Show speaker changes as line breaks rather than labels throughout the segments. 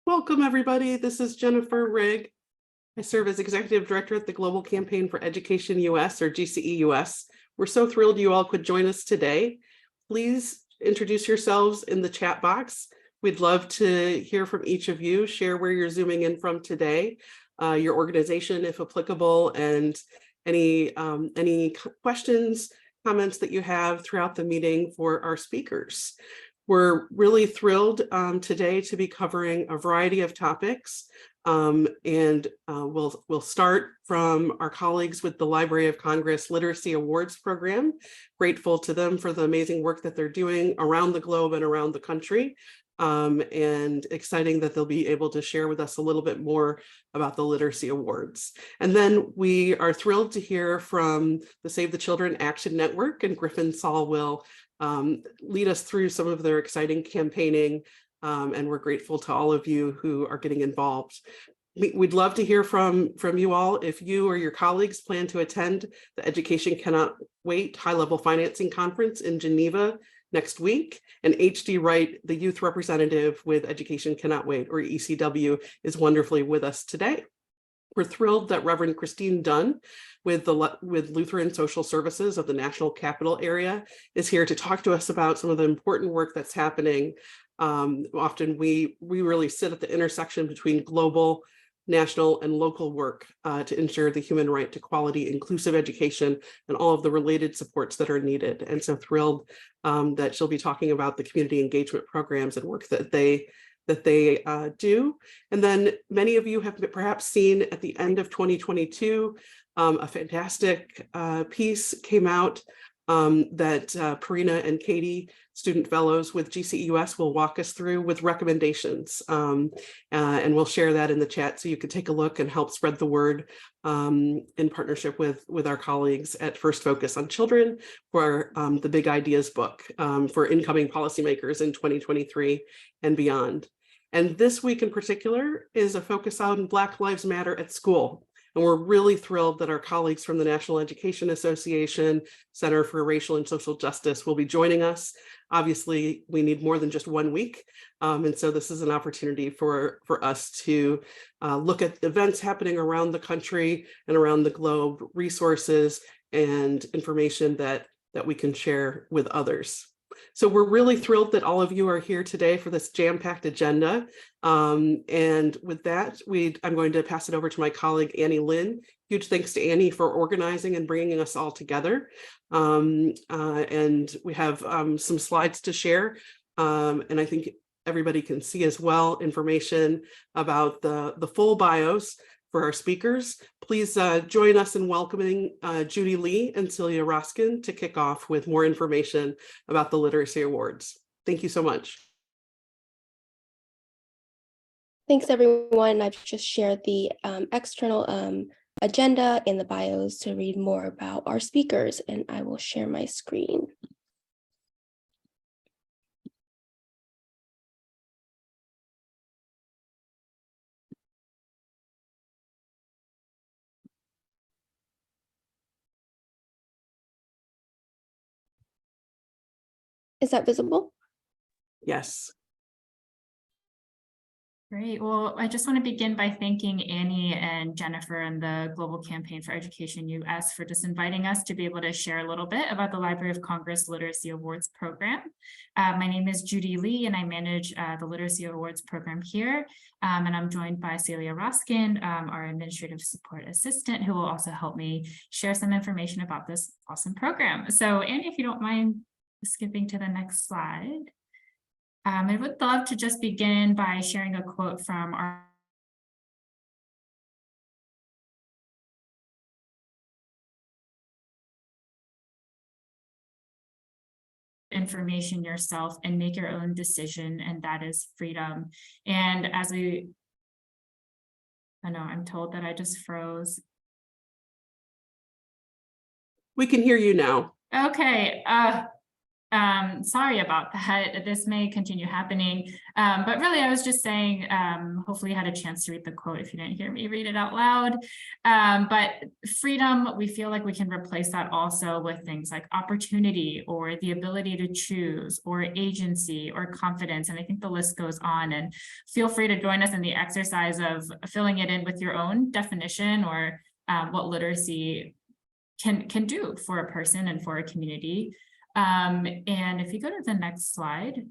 Welcome, everybody. This is Jennifer Rigg. I serve as Executive Director at the Global Campaign for Education US, or GCE-US. We're so thrilled you all could join us today. Please introduce yourselves in the chat box. We'd love to hear from each of you, share where you're zooming in from today, your organization, if applicable, and any questions, comments that you have throughout the meeting for our speakers. We're really thrilled today to be covering a variety of topics, and we'll start from our colleagues with the Library of Congress Literacy Awards Program. Grateful to them for the amazing work that they're doing around the globe and around the country, and exciting that they'll be able to share with us a little bit more about the Literacy Awards. And then we are thrilled to hear from the Save the Children Action Network, and Griffen Saul will lead us through some of their exciting campaigning, and we're grateful to all of you who are getting involved. We'd love to hear from you all. If you or your colleagues plan to attend the Education Cannot Wait High-Level Financing Conference in Geneva next week, and H.D. Wright, the youth representative with Education Cannot Wait, or ECW, is wonderfully with us today. We're thrilled that Reverend Dunn with Lutheran Social Services of the National Capital Area is here to talk to us about some of the important work that's happening. Often we really sit at the intersection between global, national, and local work to ensure the human right to quality, inclusive education, and all of the related supports that are needed. And so thrilled that she'll be talking about the community engagement programs and work that they do. And then many of you have perhaps seen at the end of 2022, a fantastic piece came out that Pierina and Katie, student fellows with GCE-US, will walk us through with recommendations. And we'll share that in the chat so you can take a look and help spread the word in partnership with our colleagues at First Focus on Children for the Big Ideas book for incoming policymakers in 2023 and beyond. And this week in particular is a focus on Black Lives Matter at School. And we're really thrilled that our colleagues from the National Education Association, Center for Racial and Social Justice, will be joining us. Obviously, we need more than just 1 week. And so this is an opportunity for us to look at events happening around the country and around the globe, resources and information that we can share with others. So we're really thrilled that all of you are here today for this jam-packed agenda. And with that, I'm going to pass it over to my colleague, Annie Lynn. Huge thanks to Annie for organizing and bringing us all together. And we have some slides to share. And I think everybody can see as well information about the full bios for our speakers. Please join us in welcoming Judy Lee and Celia Roskin to kick off with more information about the Literacy Awards. Thank you so much.
Thanks, everyone. I've just shared the external agenda and the bios to read more about our speakers, and I will share my screen. Is that visible?
Yes.
Great. Well, I just want to begin by thanking Annie and Jennifer and the Global Campaign for Education US for just inviting us to be able to share a little bit about the Library of Congress Literacy Awards Program. My name is Judy Lee, and I manage the Literacy Awards Program here. And I'm joined by Celia Roskin, our Administrative Support Assistant, who will also help me share some information about this awesome program. So Annie, if you don't mind skipping to the next slide. I would love to just begin by sharing a quote from our information yourself and make your own decision, and that is freedom. And as I know, I'm told that I just froze.
We can hear you now.
Okay. Sorry about that. This may continue happening. But really, I was just saying, hopefully you had a chance to read the quote if you didn't hear me read it out loud. But freedom, we feel like we can replace that also with things like opportunity or the ability to choose or agency or confidence. And I think the list goes on, and feel free to join us in the exercise of filling it in with your own definition or what literacy can do for a person and for a community. And if you go to the next slide.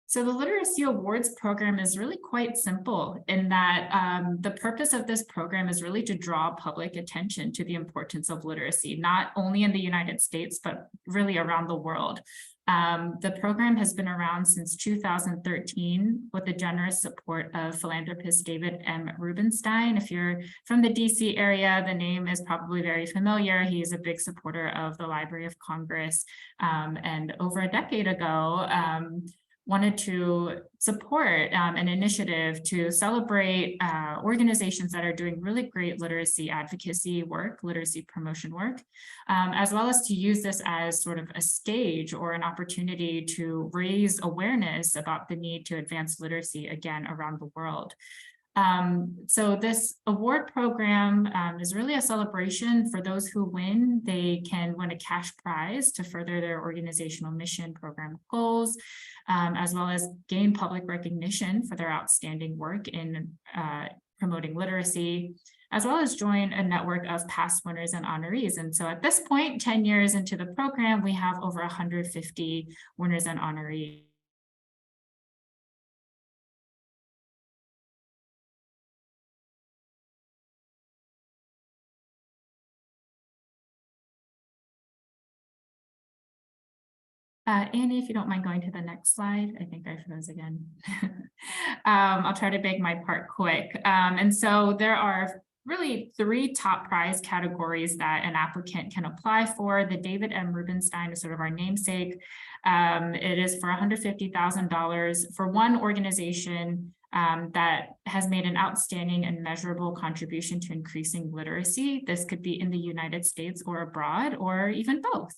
So the Literacy Awards program is really quite simple in that the purpose of this program is really to draw public attention to the importance of literacy, not only in the United States, but really around the world. The program has been around since 2013 with the generous support of philanthropist David M. Rubenstein. If you're from the DC area, the name is probably very familiar. He's a big supporter of the Library of Congress, and over a decade ago, wanted to support an initiative to celebrate organizations that are doing really great literacy advocacy work, literacy promotion work, as well as to use this as sort of a stage or an opportunity to raise awareness about the need to advance literacy again around the world. So this award program is really a celebration for those who win. They can win a cash prize to further their organizational mission, program goals, as well as gain public recognition for their outstanding work in promoting literacy, as well as join a network of past winners and honorees. And so at this point, 10 years into the program, we have over 150 winners and honorees. Annie, if you don't mind going to the next slide, I think I froze again. I'll try to make my part quick. And so there are really 3 top prize categories that an applicant can apply for. The David M. Rubenstein is sort of our namesake. It is for $150,000 for one organization that has made an outstanding and measurable contribution to increasing literacy. This could be in the United States or abroad, or even both.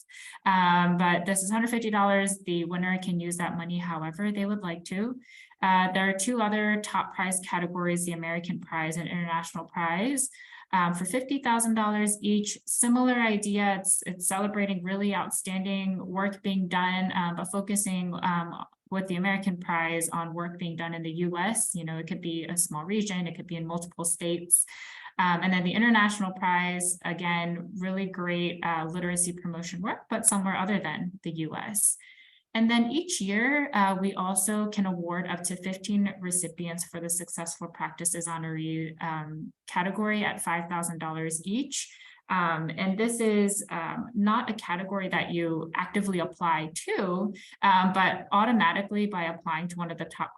But this is $150. The winner can use that money however they would like to. There are 2 other top prize categories, the American Prize and International Prize. For $50,000 each. Similar idea, it's celebrating really outstanding work being done, but focusing with the American Prize on work being done in the US. You know, it could be a small region, it could be in multiple states. And then the International Prize, again, really great literacy promotion work, but somewhere other than the US. And then each year, we also can award up to 15 recipients for the Successful Practices Honoree category at $5,000 each. And this is not a category that you actively apply to, but automatically by applying to one of the top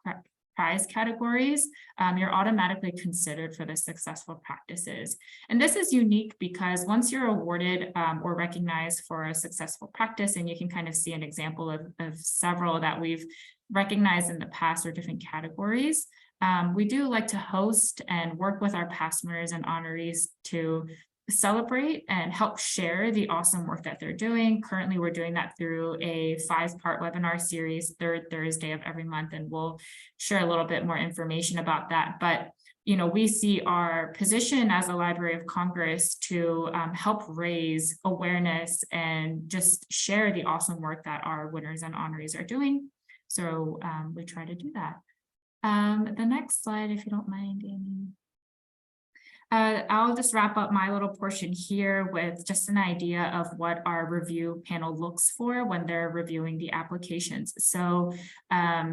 prize categories, you're automatically considered for the Successful Practices. And this is unique because once you're awarded or recognized for a successful practice, and you can kind of see an example of several that we've recognized in the past or different categories, we do like to host and work with our past winners and honorees to celebrate and help share the awesome work that they're doing. Currently, we're doing that through a 5-part webinar series, 3rd Thursday of every month, and we'll share a little bit more information about that. But you know, we see our position as a Library of Congress to help raise awareness and just share the awesome work that our winners and honorees are doing. So we try to do that. The next slide, if you don't mind, Amy. I'll just wrap up my little portion here with just an idea of what our review panel looks for when they're reviewing the applications. So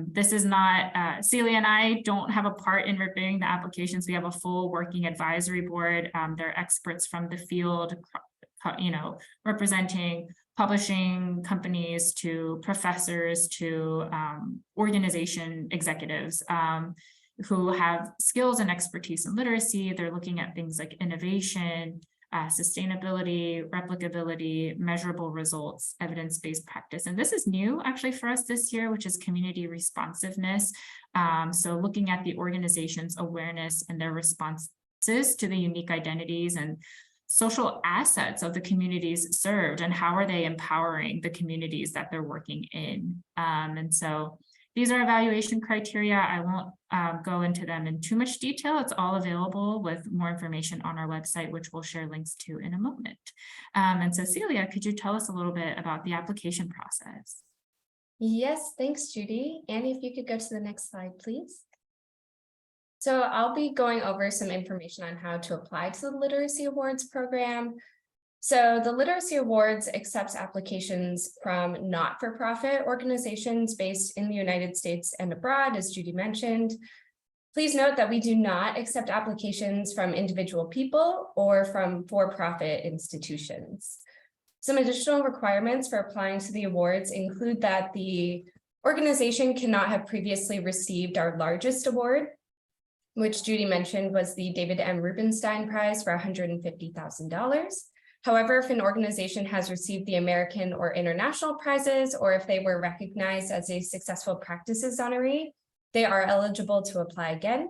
this is not, Celia and I don't have a part in reviewing the applications. We have a full working advisory board. They're experts from the field, you know, representing publishing companies to professors to organization executives. Who have skills and expertise in literacy. They're looking at things like innovation, sustainability, replicability, measurable results, evidence-based practice. And this is new actually for us this year, which is community responsiveness. So looking at the organization's awareness and their responses to the unique identities and social assets of the communities served and how are they empowering the communities that they're working in. And so these are evaluation criteria. I won't go into them in too much detail. It's all available with more information on our website, which we'll share links to in a moment. And so Celia, could you tell us a little bit about the application process?
Yes, thanks, Judy. Annie, if you could go to the next slide, please. So I'll be going over some information on how to apply to the Literacy Awards program. So the Literacy Awards accepts applications from not-for-profit organizations based in the United States and abroad, as Judy mentioned. Please note that we do not accept applications from individual people or from for-profit institutions. Some additional requirements for applying to the awards include that the organization cannot have previously received our largest award, which Judy mentioned was the David M. Rubenstein Prize for $150,000. However, if an organization has received the American or international prizes, or if they were recognized as a successful practices honoree, they are eligible to apply again.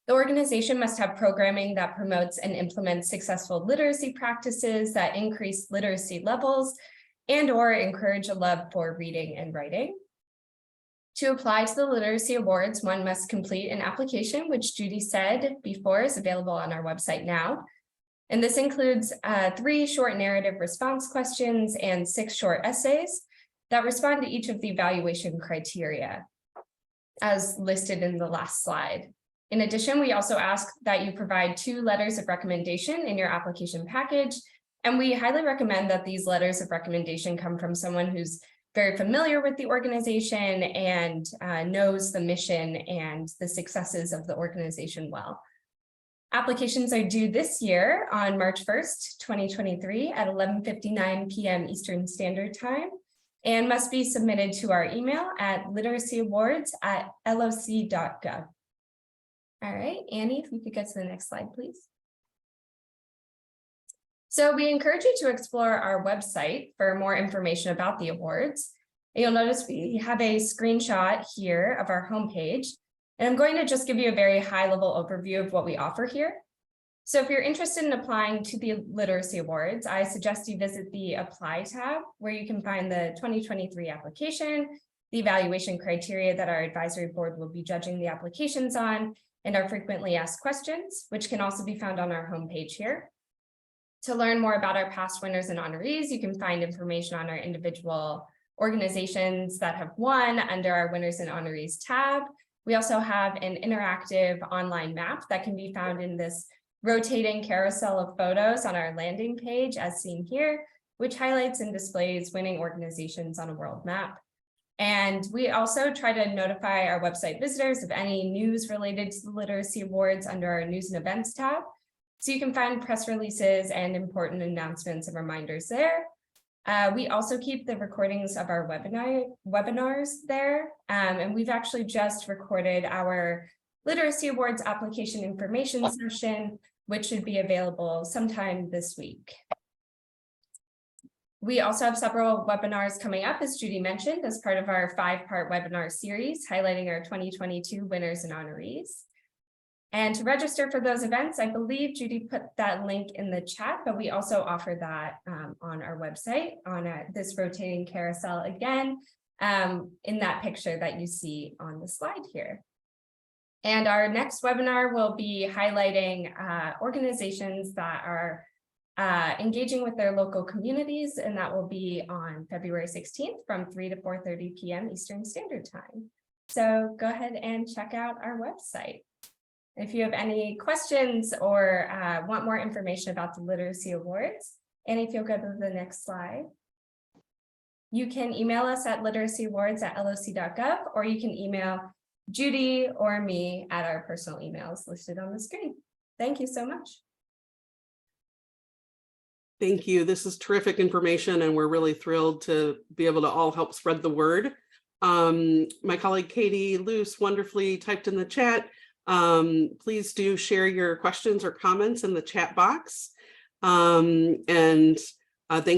The organization must have programming that promotes and implements successful literacy practices that increase literacy levels and/or encourage a love for reading and writing. To apply to the Literacy Awards, one must complete an application, which Judy said before is available on our website now. And this includes 3 short narrative response questions and 6 short essays that respond to each of the evaluation criteria, as listed in the last slide. In addition, we also ask that you provide 2 letters of recommendation in your application package, and we highly recommend that these letters of recommendation come from someone who's very familiar with the organization and knows the mission and the successes of the organization well. Applications are due this year on March 1st, 2023 at 11:59 p.m. Eastern Standard Time and must be submitted to our email at literacy_awards@loc.gov. All right, Annie, if you could get to the next slide, please. So we encourage you to explore our website for more information about the awards. You'll notice we have a screenshot here of our homepage, and I'm going to just give you a very high-level overview of what we offer here. So if you're interested in applying to the Literacy Awards, I suggest you visit the Apply tab, where you can find the 2023 application, the evaluation criteria that our advisory board will be judging the applications on, and our frequently asked questions, which can also be found on our homepage here. To learn more about our past winners and honorees, you can find information on our individual organizations that have won under our Winners and Honorees tab. We also have an interactive online map that can be found in this rotating carousel of photos on our landing page, as seen here, which highlights and displays winning organizations on a world map. And we also try to notify our website visitors of any news related to the Literacy Awards under our News and Events tab. So you can find press releases and important announcements and reminders there. We also keep the recordings of our webinars there. And we've actually just recorded our Literacy Awards application information session, which should be available sometime this week. We also have several webinars coming up, as Judy mentioned, as part of our 5-part webinar series highlighting our 2022 winners and honorees. And to register for those events, I believe Judy put that link in the chat, but we also offer that on our website on this rotating carousel again, in that picture that you see on the slide here. And our next webinar will be highlighting organizations that are engaging with their local communities, and that will be on February 16th from 3 to 4:30 p.m. Eastern Standard Time. So go ahead and check out our website. If you have any questions or want more information about the Literacy Awards, and if you'll go to the next slide, you can email us at literacy_awards@loc.gov, or you can email Judy or me at our personal emails listed on the screen. Thank you so much.
Thank you. This is terrific information, and we're really thrilled to be able to all help spread the word. My colleague Katie Loos wonderfully typed in the chat. Please do share your questions or comments in the chat box. Thanks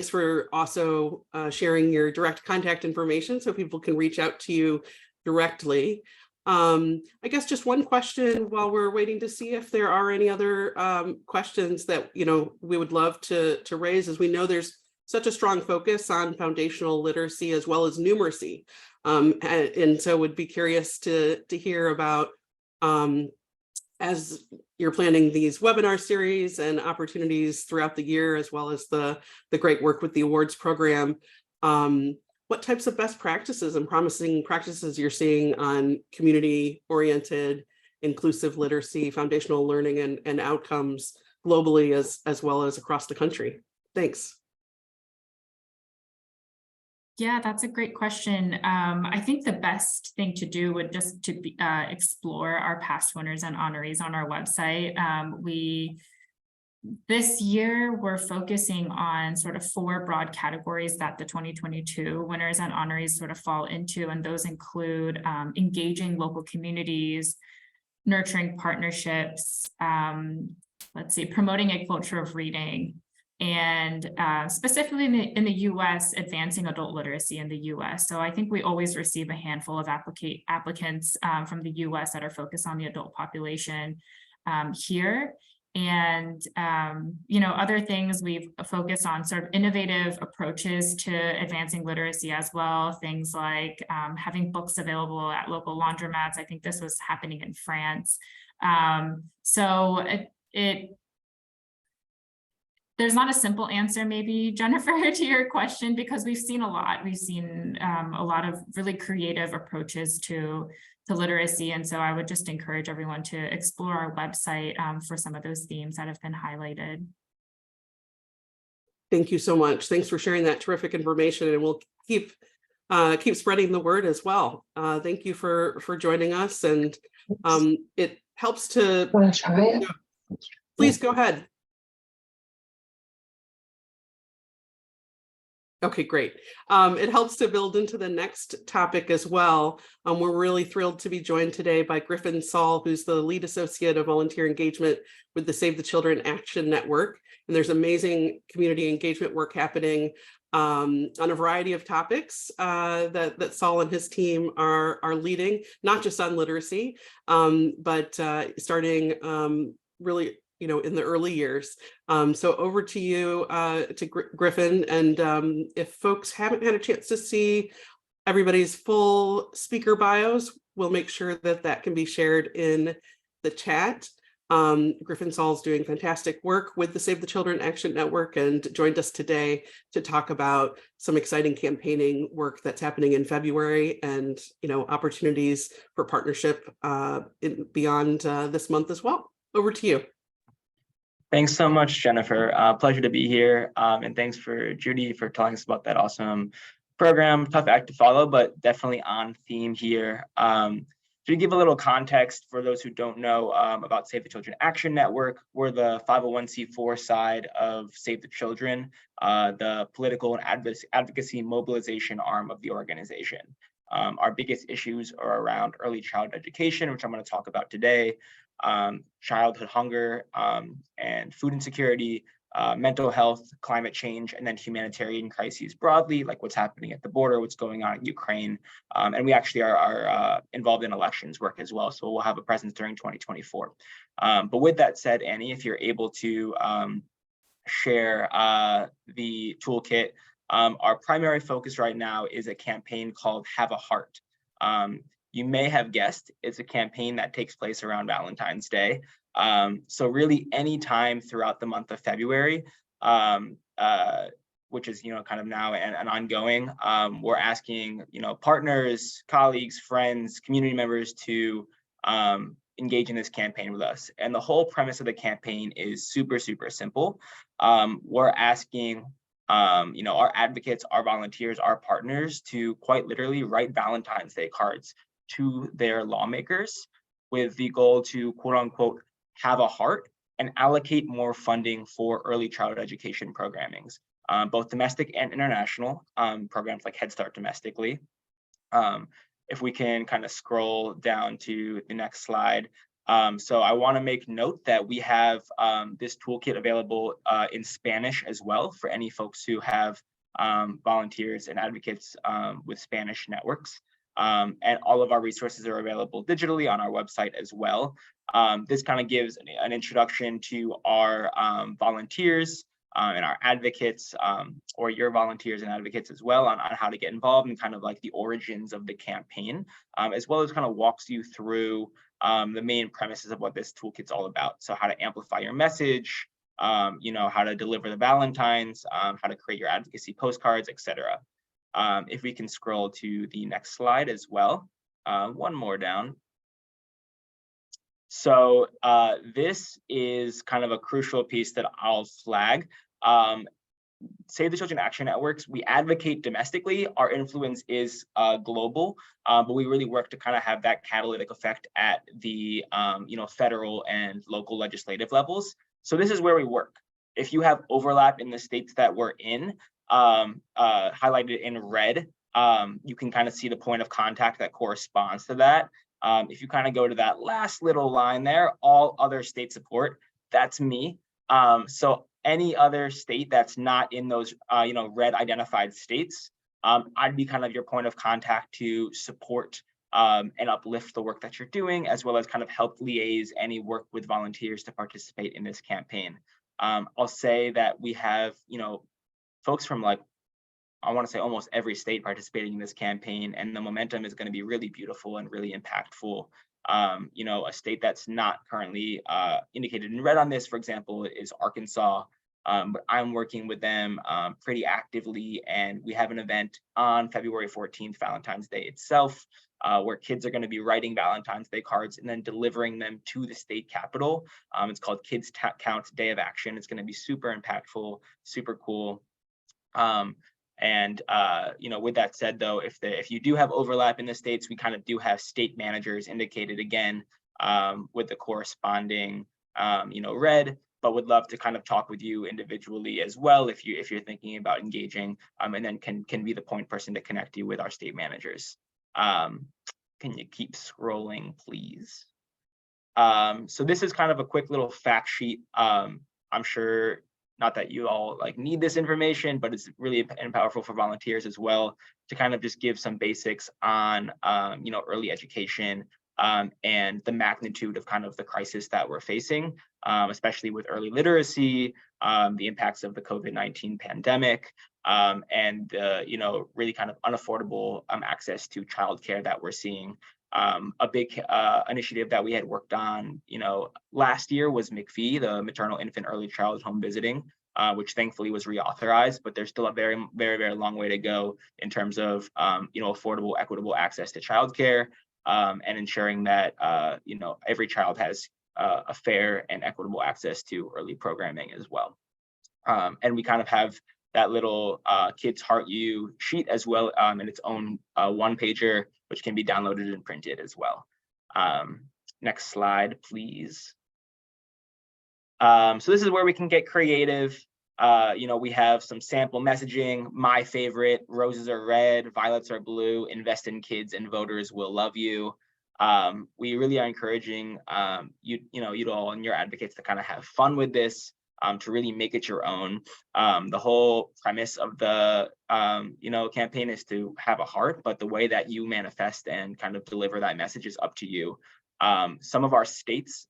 for also sharing your direct contact information so people can reach out to you directly. I guess just one question while we're waiting to see if there are any other questions that we would love to raise, as we know there's such a strong focus on foundational literacy as well as numeracy. And so would be curious to hear about, as you're planning these webinar series and opportunities throughout the year, as well as the great work with the awards program, what types of best practices and promising practices you're seeing on community-oriented, inclusive literacy, foundational learning, and outcomes globally as well as across the country? Thanks.
Yeah, that's a great question. I think the best thing to do would just to be, explore our past winners and honorees on our website. This year, we're focusing on sort of 4 broad categories that the 2022 winners and honorees sort of fall into, and those include engaging local communities, nurturing partnerships, promoting a culture of reading, and specifically in the US, advancing adult literacy in the US. So I think we always receive a handful of applicants from the US that are focused on the adult population here. And, other things we've focused on sort of innovative approaches to advancing literacy as well. Things like having books available at local laundromats. I think this was happening in France. There's not a simple answer, maybe, Jennifer, to your question, because we've seen a lot. We've seen a lot of really creative approaches to literacy. And so I would just encourage everyone to explore our website for some of those themes that have been highlighted.
Thank you so much. Thanks for sharing that terrific information, and we'll keep spreading the word as well. Thank you for joining us, and it helps to.
Want to try it?
Please go ahead. Okay, great. It helps to build into the next topic as well. We're really thrilled to be joined today by Griffen Saul, who's the lead associate of volunteer engagement with the Save the Children Action Network. And there's amazing community engagement work happening on a variety of topics that Saul and his team are leading, not just on literacy, but starting really in the early years. So over to you, to Griffen. And if folks haven't had a chance to see everybody's full speaker bios, we'll make sure that can be shared in the chat. Griffen Saul's doing fantastic work with the Save the Children Action Network and joined us today to talk about some exciting campaigning work that's happening in February and opportunities for partnership beyond this month as well. Over to you.
Thanks so much, Jennifer. Pleasure to be here. And thanks for Judy for telling us about that awesome program. Tough act to follow, but definitely on theme here. To give a little context for those who don't know about Save the Children Action Network, we're the 501c4 side of Save the Children, the political and advocacy mobilization arm of the organization. Our biggest issues are around early childhood education, which I'm going to talk about today, childhood hunger and food insecurity, mental health, climate change, and then humanitarian crises broadly, like what's happening at the border, what's going on in Ukraine. And we actually are involved in elections work as well, so we'll have a presence during 2024. But with that said, Annie, if you're able to share the toolkit, our primary focus right now is a campaign called Have a Heart. You may have guessed it's a campaign that takes place around Valentine's Day. So really any time throughout the month of February, which is kind of now and ongoing, we're asking partners, colleagues, friends, community members to engage in this campaign with us. And the whole premise of the campaign is super, super simple. We're asking our advocates, our volunteers, our partners to quite literally write Valentine's Day cards to their lawmakers with the goal to quote unquote have a heart and allocate more funding for early childhood education programmings, both domestic and international programs like Head Start domestically. If we can kind of scroll down to the next slide. So I want to make note that we have this toolkit available in Spanish as well for any folks who have volunteers and advocates with Spanish networks. And all of our resources are available digitally on our website as well. This kind of gives an introduction to our volunteers and our advocates, or your volunteers and advocates as well, on how to get involved and kind of like the origins of the campaign, as well as kind of walks you through the main premises of what this toolkit's all about. So how to amplify your message, you know, how to deliver the Valentines, how to create your advocacy postcards, etc. If we can scroll to the next slide as well, one more down. So this is kind of a crucial piece that I'll flag. Save the Children Action Networks, we advocate domestically. Our influence is global, but we really work to kind of have that catalytic effect at the you know, federal and local legislative levels. So this is where we work. If you have overlap in the states that we're in, highlighted in red, you can kind of see the point of contact that corresponds to that. If you kind of go to that last little line there, all other state support, that's me. So any other state that's not in those you know, red identified states, I'd be kind of your point of contact to support and uplift the work that you're doing, as well as kind of help liaise any work with volunteers to participate in this campaign. I'll say that we have, you know, folks from, like, I want to say almost every state participating in this campaign, and the momentum is going to be really beautiful and really impactful. You know, a state that's not currently indicated in red on this, for example, is Arkansas. But I'm working with them pretty actively, and we have an event on February 14th, Valentine's Day itself, where kids are going to be writing Valentine's Day cards and then delivering them to the state capitol. It's called Kids Count Day of Action. It's going to be super impactful, super cool. You know, with that said, though, if you do have overlap in the states, we kind of do have state managers indicated again with the corresponding you know, red, but would love to kind of talk with you individually as well if you're thinking about engaging, and then can be the point person to connect you with our state managers. Can you keep scrolling, please? So this is kind of a quick little fact sheet. I'm sure not that you all like need this information, but it's really powerful for volunteers as well to kind of just give some basics on you know, early education and the magnitude of kind of the crisis that we're facing, especially with early literacy, the impacts of the COVID-19 pandemic, and you know, really kind of unaffordable access to childcare that we're seeing. A big initiative that we had worked on, you know, last year was McPhee, the maternal infant early childhood home visiting, which thankfully was reauthorized, but there's still a very long way to go in terms of you know, affordable, equitable access to childcare, and ensuring that you know, every child has a fair and equitable access to early programming as well. And we kind of have that little Kids Heart U sheet as well, in its own one-pager, which can be downloaded and printed as well. Next slide, please. So this is where we can get creative. You know, we have some sample messaging. My favorite: roses are red, violets are blue, invest in kids and voters will love you. We really are encouraging you all and your advocates to kind of have fun with this, to really make it your own. The whole premise of the you know, campaign is to have a heart, but the way that you manifest and kind of deliver that message is up to you. Some of our states,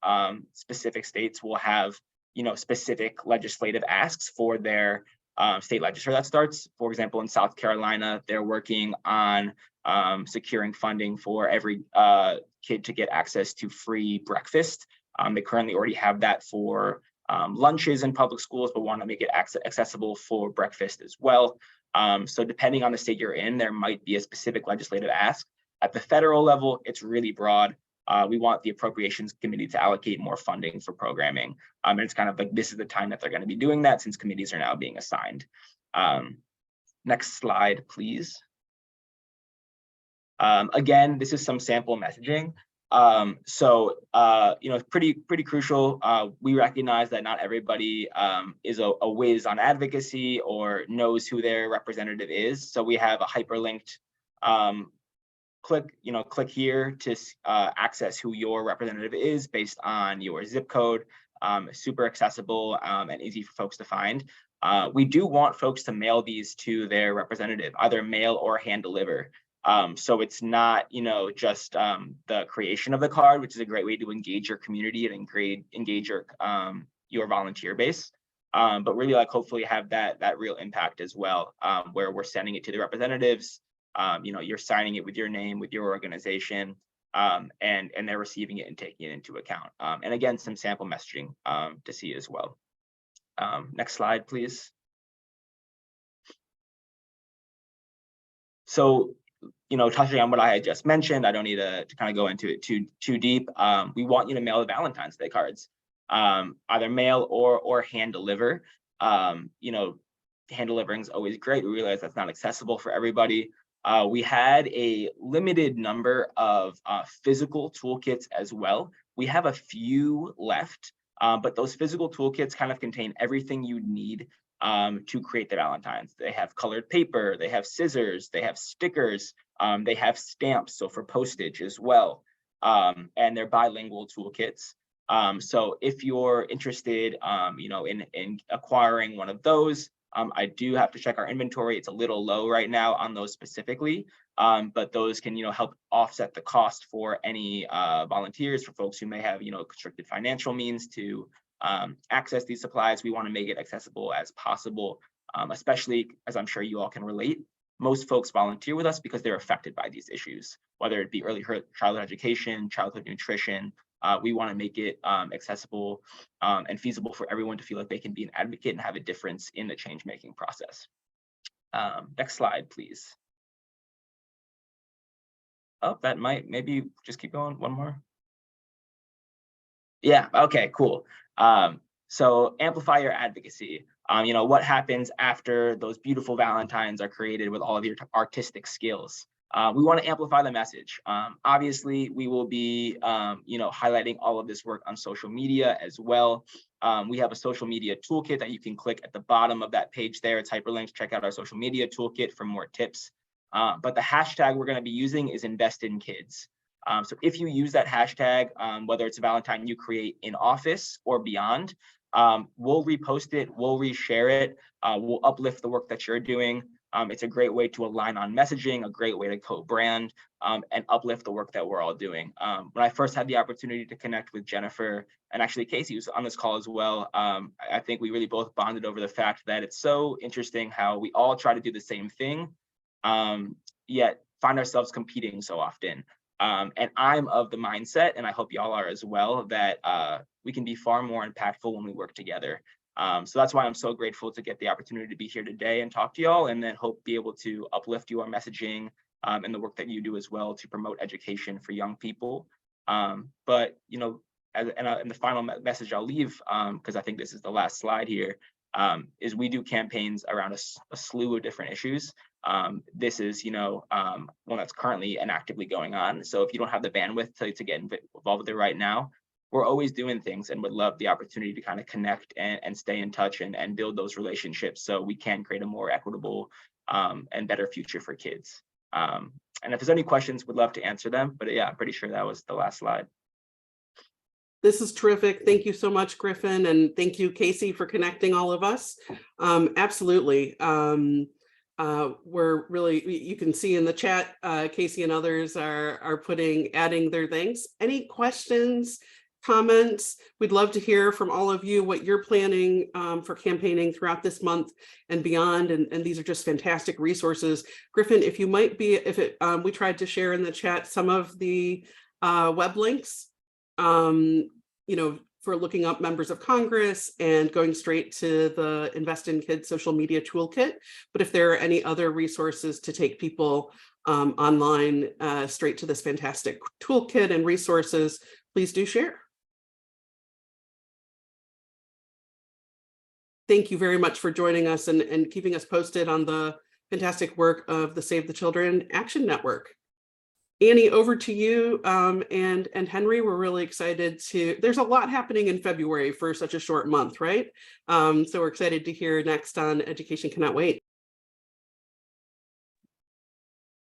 specific states, will have, you know, specific legislative asks for their state legislature that starts. For example, in South Carolina, they're working on securing funding for every kid to get access to free breakfast. They currently already have that for lunches in public schools, but want to make it accessible for breakfast as well. So depending on the state you're in, there might be a specific legislative ask. At the federal level, it's really broad. We want the Appropriations Committee to allocate more funding for programming. And it's kind of like, this is the time that they're going to be doing that, since committees are now being assigned. Next slide, please. Again, this is some sample messaging. So you know, pretty crucial. We recognize that not everybody is a whiz on advocacy or knows who their representative is. So we have a hyperlinked click here to access who your representative is based on your zip code. Super accessible and easy for folks to find. We do want folks to mail these to their representative, either mail or hand deliver. So it's not, just the creation of the card, which is a great way to engage your community and engage your volunteer base. But really hopefully have that real impact as well, where we're sending it to the representatives. You're signing it with your name, with your organization, and they're receiving it and taking it into account. And again, some sample messaging to see as well. Next slide, please. So, touching on what I had just mentioned, I don't need to kind of go into it too deep. We want you to mail the Valentine's Day cards, either mail or hand deliver. Hand delivering is always great. We realize that's not accessible for everybody. We had a limited number of physical toolkits as well. We have a few left, but those physical toolkits kind of contain everything you need to create the Valentines. They have colored paper, they have scissors, they have stickers, they have stamps, so for postage as well, and they're bilingual toolkits. So if you're interested, in acquiring one of those, I do have to check our inventory. It's a little low right now on those specifically, but those can, help offset the cost for any volunteers, for folks who may have, constricted financial means to access these supplies. We want to make it accessible as possible, especially as I'm sure you all can relate. Most folks volunteer with us because they're affected by these issues, whether it be early childhood education, childhood nutrition. We want to make it accessible and feasible for everyone to feel like they can be an advocate and have a difference in the change-making process. Next slide, please. Oh, that might, maybe just keep going, one more. Yeah, okay, cool. So amplify your advocacy. What happens after those beautiful Valentines are created with all of your artistic skills? We want to amplify the message. Obviously, we will be, highlighting all of this work on social media as well. We have a social media toolkit that you can click at the bottom of that page there. It's hyperlinked. Check out our social media toolkit for more tips. But the hashtag we're going to be using is Invest in Kids. So if you use that hashtag, whether it's a Valentine you create in office or beyond, we'll repost it, we'll reshare it, we'll uplift the work that you're doing. It's a great way to align on messaging, a great way to co-brand, and uplift the work that we're all doing. When I first had the opportunity to connect with Jennifer, and actually Casey was on this call as well, I think we really both bonded over the fact that it's so interesting how we all try to do the same thing, yet find ourselves competing so often. And I'm of the mindset, and I hope y'all are as well, that we can be far more impactful when we work together. So that's why I'm so grateful to get the opportunity to be here today and talk to y'all, and then hope be able to uplift your messaging and the work that you do as well to promote education for young people. But and the final message I'll leave, because I think this is the last slide here, is we do campaigns around a slew of different issues. This is, one that's currently and actively going on. So if you don't have the bandwidth to get involved with it right now, we're always doing things and would love the opportunity to kind of connect and stay in touch and build those relationships so we can create a more equitable and better future for kids. And if there's any questions, we'd love to answer them. But yeah, I'm pretty sure that was the last slide.
This is terrific. Thank you so much, Griffen. And thank you, Casey, for connecting all of us. Absolutely. We're really, you can see in the chat, Casey and others are adding their things. Any questions, comments? We'd love to hear from all of you what you're planning for campaigning throughout this month and beyond. And these are just fantastic resources. Griffen, if you might be, we tried to share in the chat some of the web links, for looking up members of Congress and going straight to the Invest in Kids social media toolkit. But if there are any other resources to take people online straight to this fantastic toolkit and resources, please do share. Thank you very much for joining us and keeping us posted on the fantastic work of the Save the Children Action Network. Annie, over to you, and Henry. We're really excited there's a lot happening in February for such a short month, right? So we're excited to hear next on Education Cannot Wait.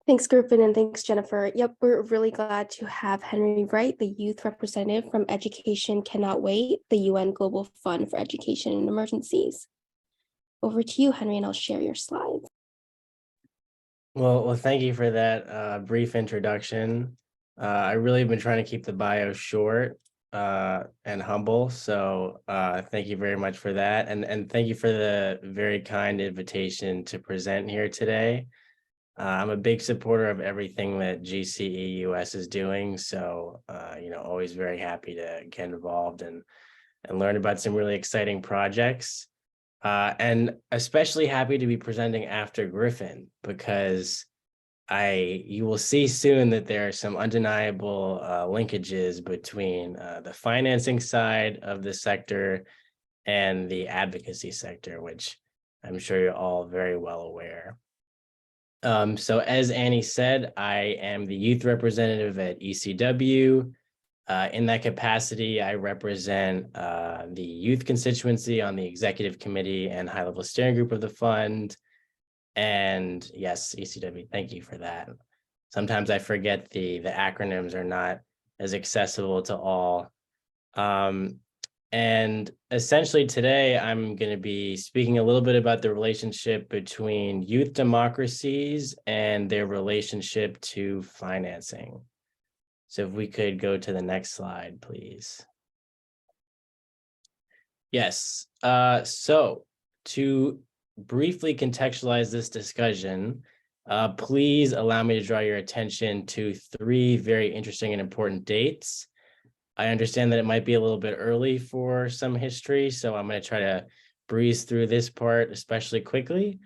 Thanks, Griffen, and thanks, Jennifer. Yep, we're really glad to have Henry Wright, the youth representative from Education Cannot Wait, the UN Global Fund for Education in Emergencies. Over to you, Henry, and I'll share your slides.
Well, thank you for that brief introduction. I really have been trying to keep the bio short and humble. So thank you very much for that. And thank you for the very kind invitation to present here today. I'm a big supporter of everything that GCE-US is doing. So, always very happy to get involved and learn about some really exciting projects. And especially happy to be presenting after Griffen, because you will see soon that there are some undeniable linkages between the financing side of the sector and the advocacy sector, which I'm sure you're all very well aware. So as Annie said, I am the youth representative at ECW. In that capacity, I represent the youth constituency on the executive committee and high-level steering group of the fund. And yes, ECW, thank you for that. Sometimes I forget the acronyms are not as accessible to all. And essentially today, I'm going to be speaking a little bit about the relationship between youth democracies and their relationship to financing. So if we could go to the next slide, please. Yes, so to briefly contextualize this discussion, please allow me to draw your attention to 3 very interesting and important dates. I understand that it might be a little bit early for some history, so I'm going to try to breeze through this part especially quickly.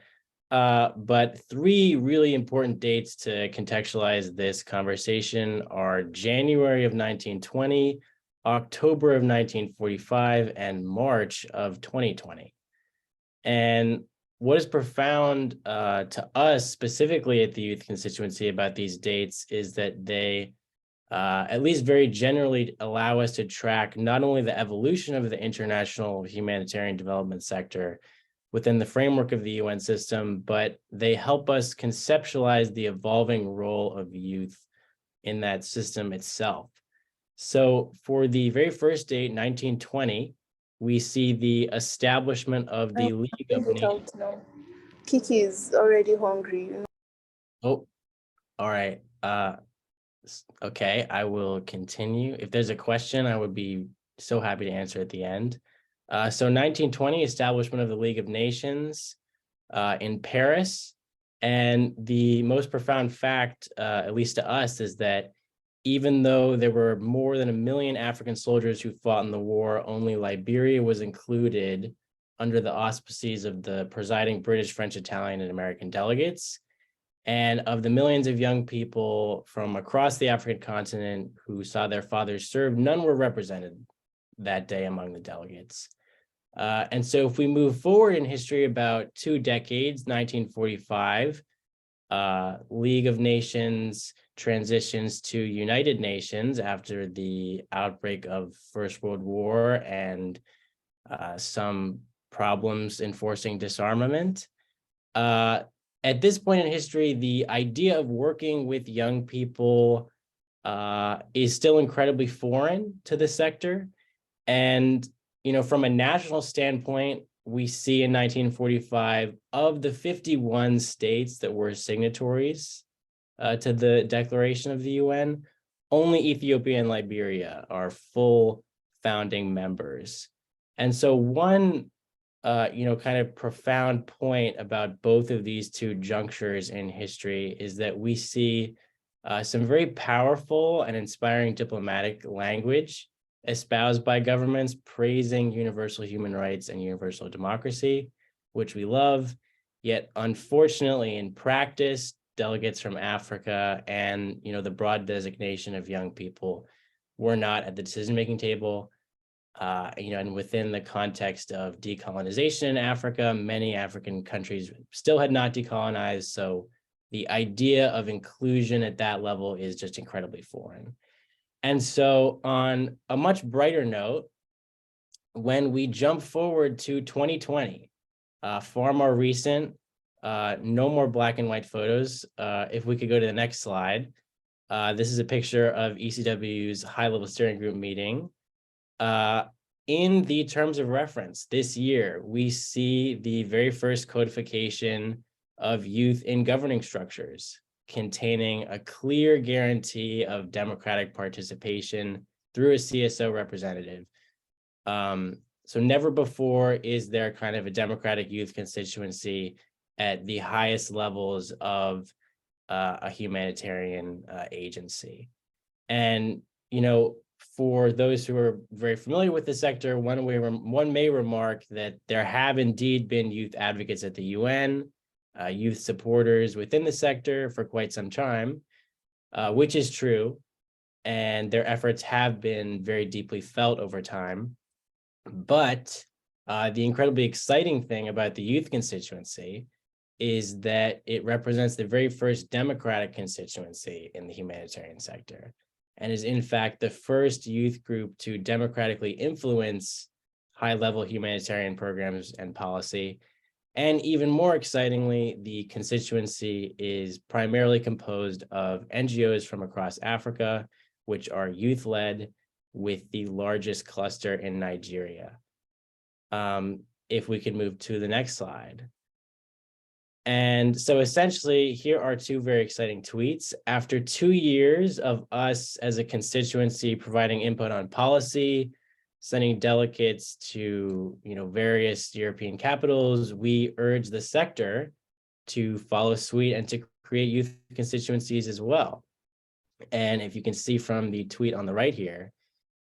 But 3 really important dates to contextualize this conversation are January of 1920, October of 1945, and March of 2020. And what is profound to us, specifically at the youth constituency, about these dates is that they, at least very generally, allow us to track not only the evolution of the international humanitarian development sector within the framework of the UN system, but they help us conceptualize the evolving role of youth in that system itself. So for the very first date, 1920, we see the establishment of the League of Nations.
Kiki is already hungry.
Oh, all right. Okay, I will continue. If there's a question, I would be so happy to answer at the end. So 1920, establishment of the League of Nations in Paris. And the most profound fact, at least to us, is that even though there were more than 1 million African soldiers who fought in the war, only Liberia was included under the auspices of the presiding British, French, Italian, and American delegates. And of the millions of young people from across the African continent who saw their fathers serve, none were represented that day among the delegates. And so if we move forward in history about 2 decades, 1945, League of Nations transitions to United Nations after the outbreak of First World War and some problems enforcing disarmament. At this point in history, the idea of working with young people is still incredibly foreign to the sector. And, from a national standpoint, we see in 1945, of the 51 states that were signatories to the Declaration of the UN, only Ethiopia and Liberia are full founding members. And so one, kind of profound point about both of these 2 junctures in history is that we see some very powerful and inspiring diplomatic language espoused by governments praising universal human rights and universal democracy, which we love. Yet, unfortunately, in practice, delegates from Africa and the broad designation of young people were not at the decision-making table. And within the context of decolonization in Africa, many African countries still had not decolonized. So the idea of inclusion at that level is just incredibly foreign. And so on a much brighter note, when we jump forward to 2020, far more recent, no more black and white photos. If we could go to the next slide. This is a picture of ECW's high-level steering group meeting. In the terms of reference this year, we see the very first codification of youth in governing structures, containing a clear guarantee of democratic participation through a CSO representative. So never before is there kind of a democratic youth constituency at the highest levels of a humanitarian agency. And, you know, for those who are very familiar with the sector, one may remark that there have indeed been youth advocates at the UN, youth supporters within the sector for quite some time, which is true. And their efforts have been very deeply felt over time. But the incredibly exciting thing about the youth constituency is that it represents the very first democratic constituency in the humanitarian sector, and is in fact the first youth group to democratically influence high-level humanitarian programs and policy. And even more excitingly, the constituency is primarily composed of NGOs from across Africa, which are youth-led, with the largest cluster in Nigeria. If we could move to the next slide. And so essentially, here are two very exciting tweets. After 2 years of us as a constituency providing input on policy, sending delegates to various European capitals, we urge the sector to follow suit and to create youth constituencies as well. And if you can see from the tweet on the right here,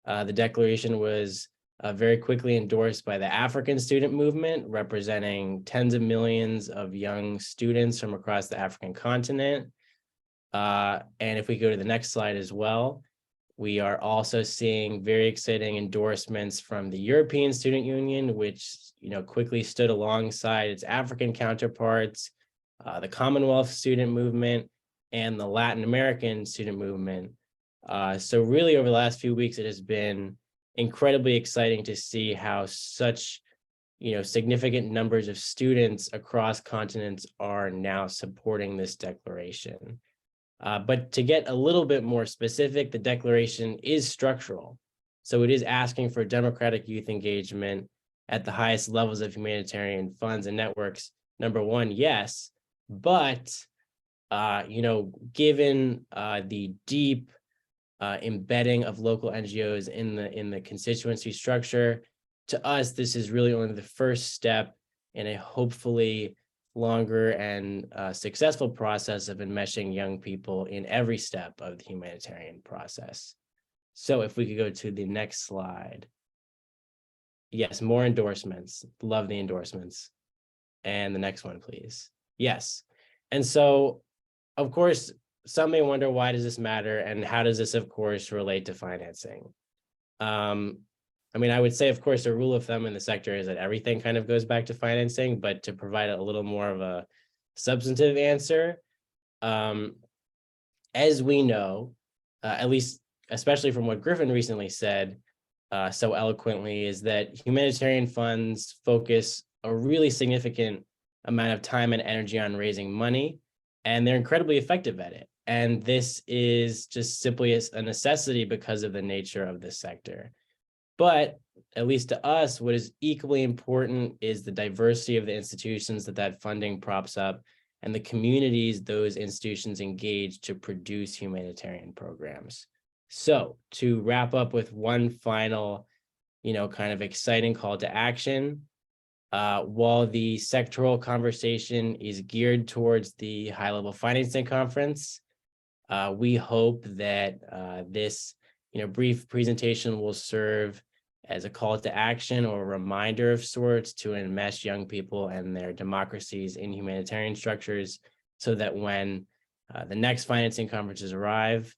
the declaration was very quickly endorsed by the African student movement, representing tens of millions of young students from across the African continent. And if we go to the next slide as well, we are also seeing very exciting endorsements from the European Student Union, which quickly stood alongside its African counterparts, the Commonwealth student movement, and the Latin American student movement. So really over the last few weeks, it has been incredibly exciting to see how such significant numbers of students across continents are now supporting this declaration. But to get a little bit more specific, the declaration is structural. So it is asking for democratic youth engagement at the highest levels of humanitarian funds and networks. Number one, yes, but given the deep embedding of local NGOs in the constituency structure, to us, this is really only the first step in a hopefully longer and successful process of enmeshing young people in every step of the humanitarian process. So if we could go to the next slide. Yes, more endorsements. Love the endorsements. And the next one, please. Yes. And so, of course, some may wonder, why does this matter? And how does this, of course, relate to financing? I would say, of course, the rule of thumb in the sector is that everything kind of goes back to financing, but to provide a little more of a substantive answer, as we know, at least, especially from what Griffen recently said so eloquently, is that humanitarian funds focus a really significant amount of time and energy on raising money, and they're incredibly effective at it. And this is just simply a necessity because of the nature of this sector. But at least to us, what is equally important is the diversity of the institutions that funding props up and the communities those institutions engage to produce humanitarian programs. So to wrap up with one final, kind of exciting call to action, while the sectoral conversation is geared towards the high-level financing conference, we hope that this brief presentation will serve as a call to action or a reminder of sorts to enmesh young people and their democracies in humanitarian structures, so that when the next financing conferences arrive,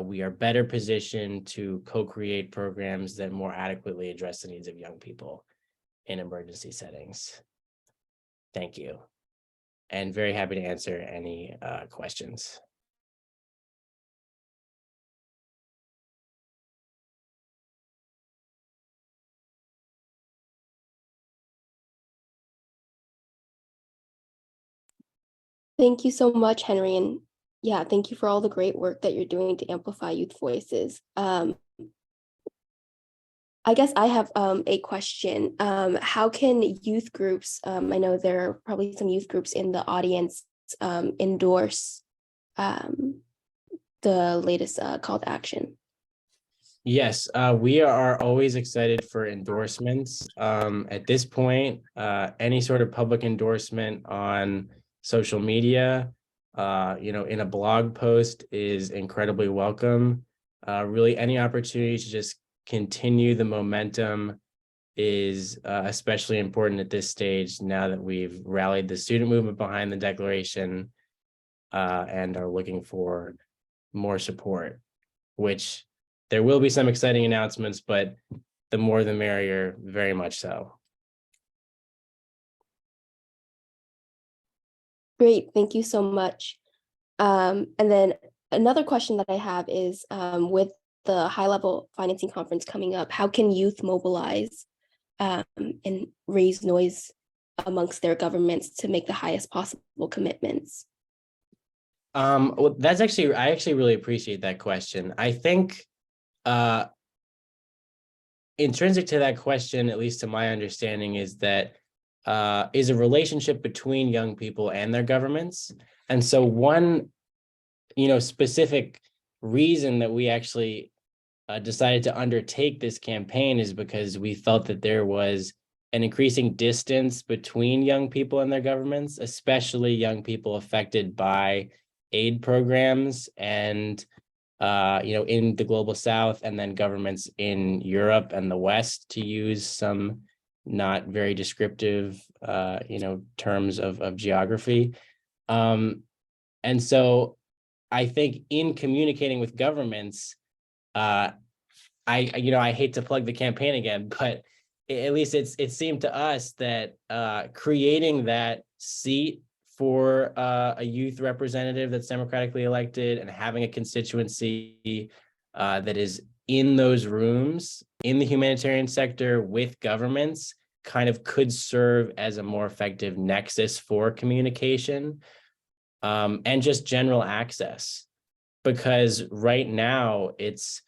we are better positioned to co-create programs that more adequately address the needs of young people in emergency settings. Thank you. And very happy to answer any questions.
Thank you so much, Henry. And yeah, thank you for all the great work that you're doing to amplify youth voices. I guess I have a question. How can youth groups, I know there are probably some youth groups in the audience, endorse the latest call to action?
Yes, we are always excited for endorsements. At this point, any sort of public endorsement on social media, in a blog post is incredibly welcome. Really, any opportunity to just continue the momentum is especially important at this stage now that we've rallied the student movement behind the declaration and are looking for more support, which there will be some exciting announcements, but the more the merrier, very much so.
Great, thank you so much. And then another question that I have is with the high-level financing conference coming up, how can youth mobilize and raise noise amongst their governments to make the highest possible commitments?
Well, I actually really appreciate that question. I think intrinsic to that question, at least to my understanding, is that is a relationship between young people and their governments. And so one, specific reason that we actually decided to undertake this campaign is because we felt that there was an increasing distance between young people and their governments, especially young people affected by aid programs and in the global South, and then governments in Europe and the West, to use some not very descriptive terms of geography. And so I think in communicating with governments, I hate to plug the campaign again, but at least it seemed to us that creating that seat for a youth representative that's democratically elected and having a constituency that is in those rooms in the humanitarian sector with governments kind of could serve as a more effective nexus for communication and just general access. Because right now it's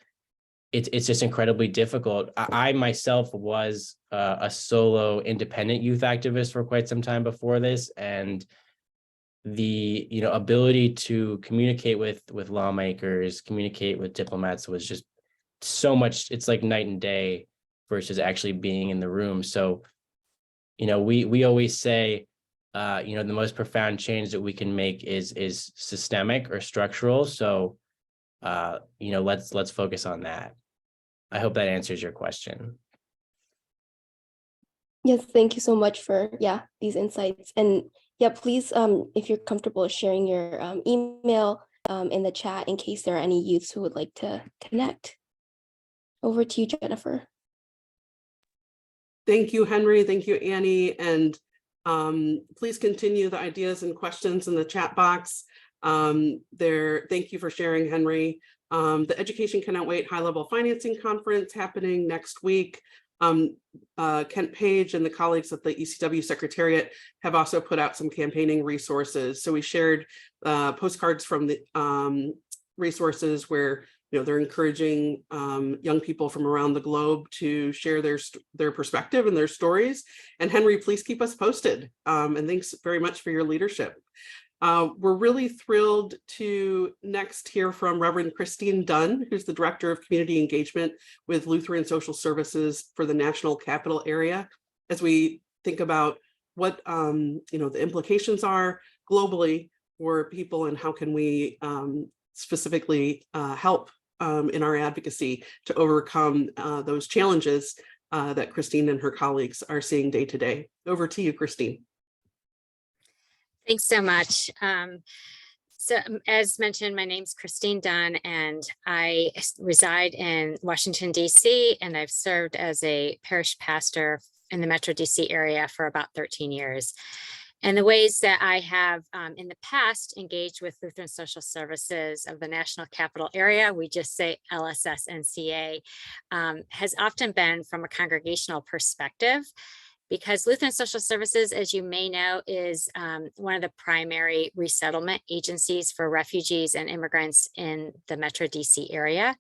just incredibly difficult. I myself was a solo independent youth activist for quite some time before this, and the ability to communicate with lawmakers, communicate with diplomats was just so much. It's like night and day versus actually being in the room. So we always say the most profound change that we can make is systemic or structural. So let's focus on that. I hope that answers your question.
Yes, thank you so much for these insights. And please, if you're comfortable sharing your email in the chat in case there are any youths who would like to connect. Over to you, Jennifer.
Thank you, Henry. Thank you, Annie. And please continue the ideas and questions in the chat box. Thank you for sharing, Henry. The Education Cannot Wait High-Level Financing Conference happening next week. Kent Page and the colleagues at the ECW Secretariat have also put out some campaigning resources. So we shared postcards from the resources where they're encouraging young people from around the globe to share their perspective and their stories. And Henry, please keep us posted. And thanks very much for your leadership. We're really thrilled to next hear from Reverend Christine Dunn, who's the Director of Community Engagement with Lutheran Social Services for the National Capital Area, as we think about what the implications are globally for people and how can we specifically help in our advocacy to overcome those challenges that Christine and her colleagues are seeing day to day. Over to you, Christine.
Thanks so much. So as mentioned, my name's Christine Dunn, and I reside in Washington, D.C., and I've served as a parish pastor in the Metro D.C. area for about 13 years. And the ways that I have in the past engaged with Lutheran Social Services of the National Capital Area, we just say LSSNCA, has often been from a congregational perspective. Because Lutheran Social Services, as you may know, is one of the primary resettlement agencies for refugees and immigrants in the Metro DC area.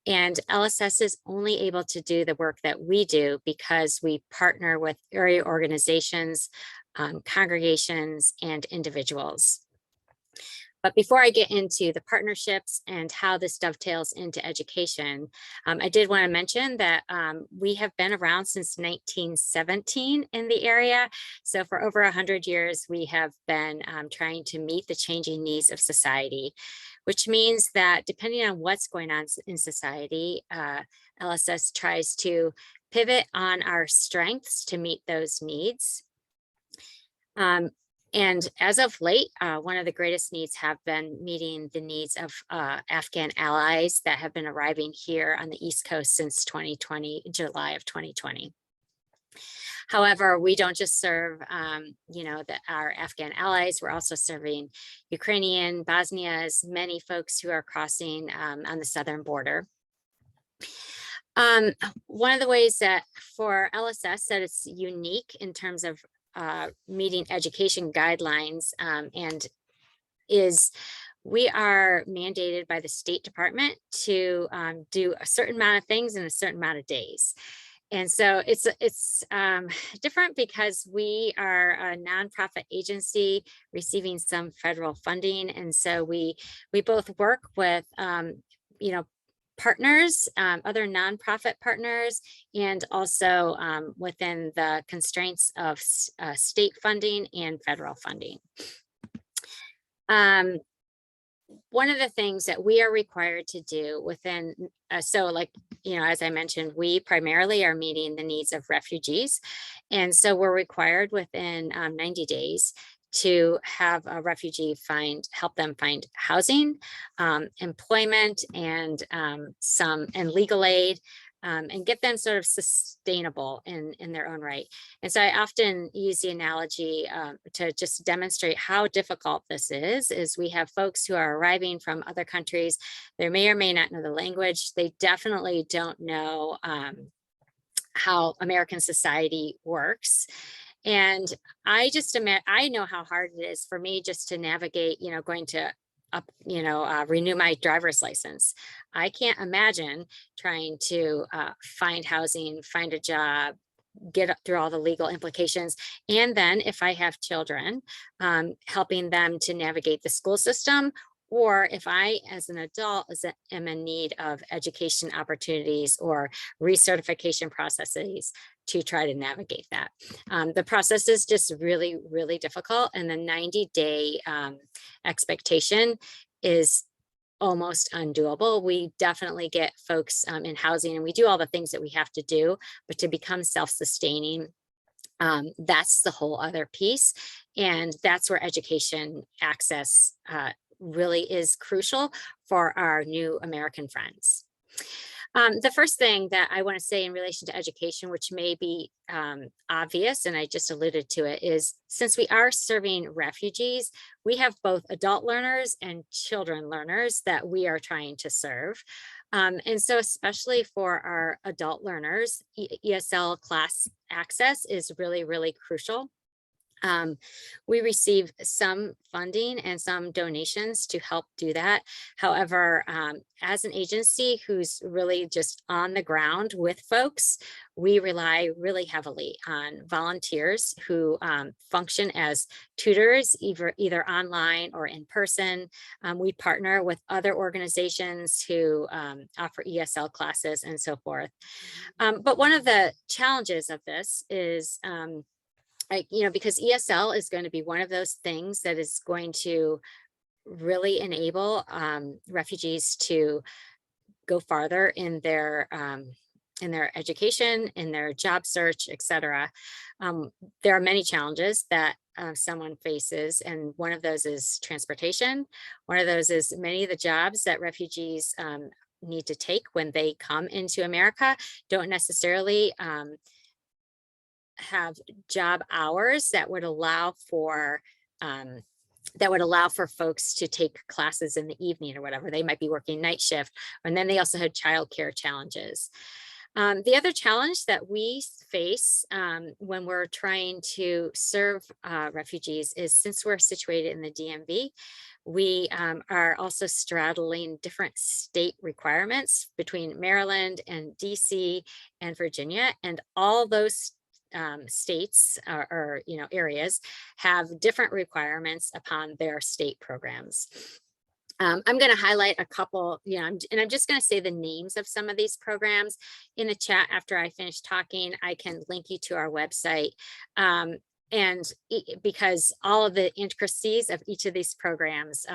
And LSS is only able to do the work that we do because we partner with area organizations, congregations, and individuals. But before I get into the partnerships and how this dovetails into education, I did want to mention that we have been around since 1917 in the area. So for over 100 years, we have been trying to meet the changing needs of society, which means that depending on what's going on in society, LSS tries to pivot on our strengths to meet those needs. And as of late, one of the greatest needs have been meeting the needs of Afghan allies that have been arriving here on the East Coast since July of 2020. However, we don't just serve, our Afghan allies. We're also serving Ukrainian, Bosnians, many folks who are crossing on the southern border. One of the ways that for LSS that it's unique in terms of meeting education guidelines and is we are mandated by the State Department to do a certain amount of things in a certain amount of days. And so it's different because we are a nonprofit agency receiving some federal funding. And so we both work with, partners, other nonprofit partners, and also within the constraints of state funding and federal funding. One of the things that we are required to do within, as I mentioned, we primarily are meeting the needs of refugees. And so we're required within 90 days to have a refugee help them find housing, employment, and legal aid, and get them sort of sustainable in their own right. And so I often use the analogy to just demonstrate how difficult this is we have folks who are arriving from other countries. They may or may not know the language. They definitely don't know how American society works. And I know how hard it is for me just to navigate, going to renew my driver's license. I can't imagine trying to find housing, find a job, get through all the legal implications. And then if I have children, helping them to navigate the school system, or if I, as an adult, am in need of education opportunities or recertification processes to try to navigate that. The process is just really, really difficult. And the 90-day expectation is almost undoable. We definitely get folks in housing, and we do all the things that we have to do, but to become self-sustaining, that's the whole other piece. And that's where education access really is crucial for our new American friends. The first thing that I want to say in relation to education, which may be obvious, and I just alluded to it, is since we are serving refugees, we have both adult learners and children learners that we are trying to serve. And so especially for our adult learners, ESL class access is really, really crucial. We receive some funding and some donations to help do that. However, as an agency who's really just on the ground with folks, we rely really heavily on volunteers who function as tutors, either online or in person. We partner with other organizations who offer ESL classes and so forth. But one of the challenges of this is because ESL is going to be one of those things that is going to really enable refugees to go farther in their education, in their job search, etc. There are many challenges that someone faces, and one of those is transportation. One of those is many of the jobs that refugees need to take when they come into America don't necessarily have job hours that would allow for folks to take classes in the evening or whatever. They might be working night shift, and then they also had childcare challenges. The other challenge that we face when we're trying to serve refugees is, since we're situated in the DMV, We are also straddling different state requirements between Maryland and DC and Virginia, and all those states or areas have different requirements upon their state programs. I'm going to highlight a couple, and I'm just going to say the names of some of these programs in the chat. After I finish talking, I can link you to our website. Because all of the intricacies of each of these programs,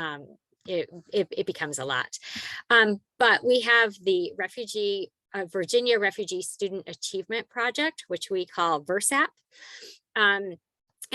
it becomes a lot. But we have the Virginia Refugee Student Achievement Project, which we call VERSAP. And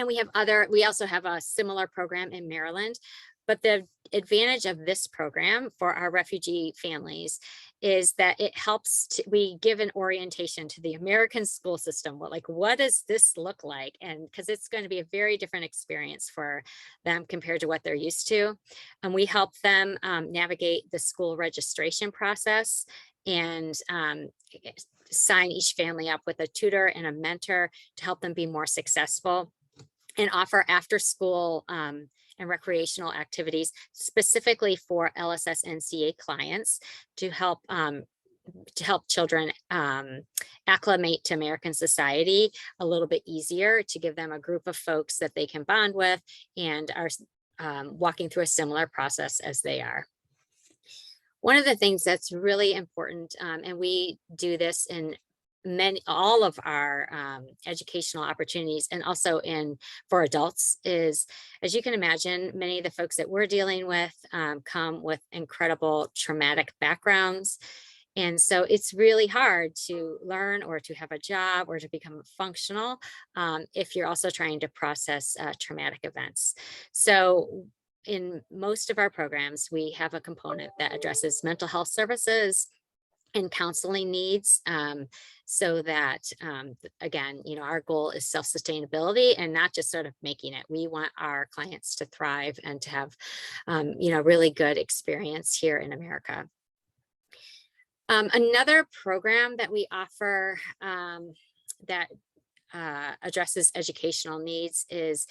we also have a similar program in Maryland. But the advantage of this program for our refugee families is that it helps we give an orientation to the American school system. What does this look like? And because it's going to be a very different experience for them compared to what they're used to. And we help them navigate the school registration process and sign each family up with a tutor and a mentor to help them be more successful, and offer after school and recreational activities specifically for LSS-NCA clients to help children acclimate to American society a little bit easier, to give them a group of folks that they can bond with and are walking through a similar process as they are. One of the things that's really important, and we do this in all of our educational opportunities, and also for adults, is, as you can imagine, many of the folks that we're dealing with come with incredible traumatic backgrounds. And so it's really hard to learn or to have a job or to become functional if you're also trying to process traumatic events. So in most of our programs, we have a component that addresses mental health services and counseling needs, so that, again, our goal is self-sustainability and not just sort of making it. We want our clients to thrive and to have, really good experience here in America. Another program that we offer that addresses educational needs is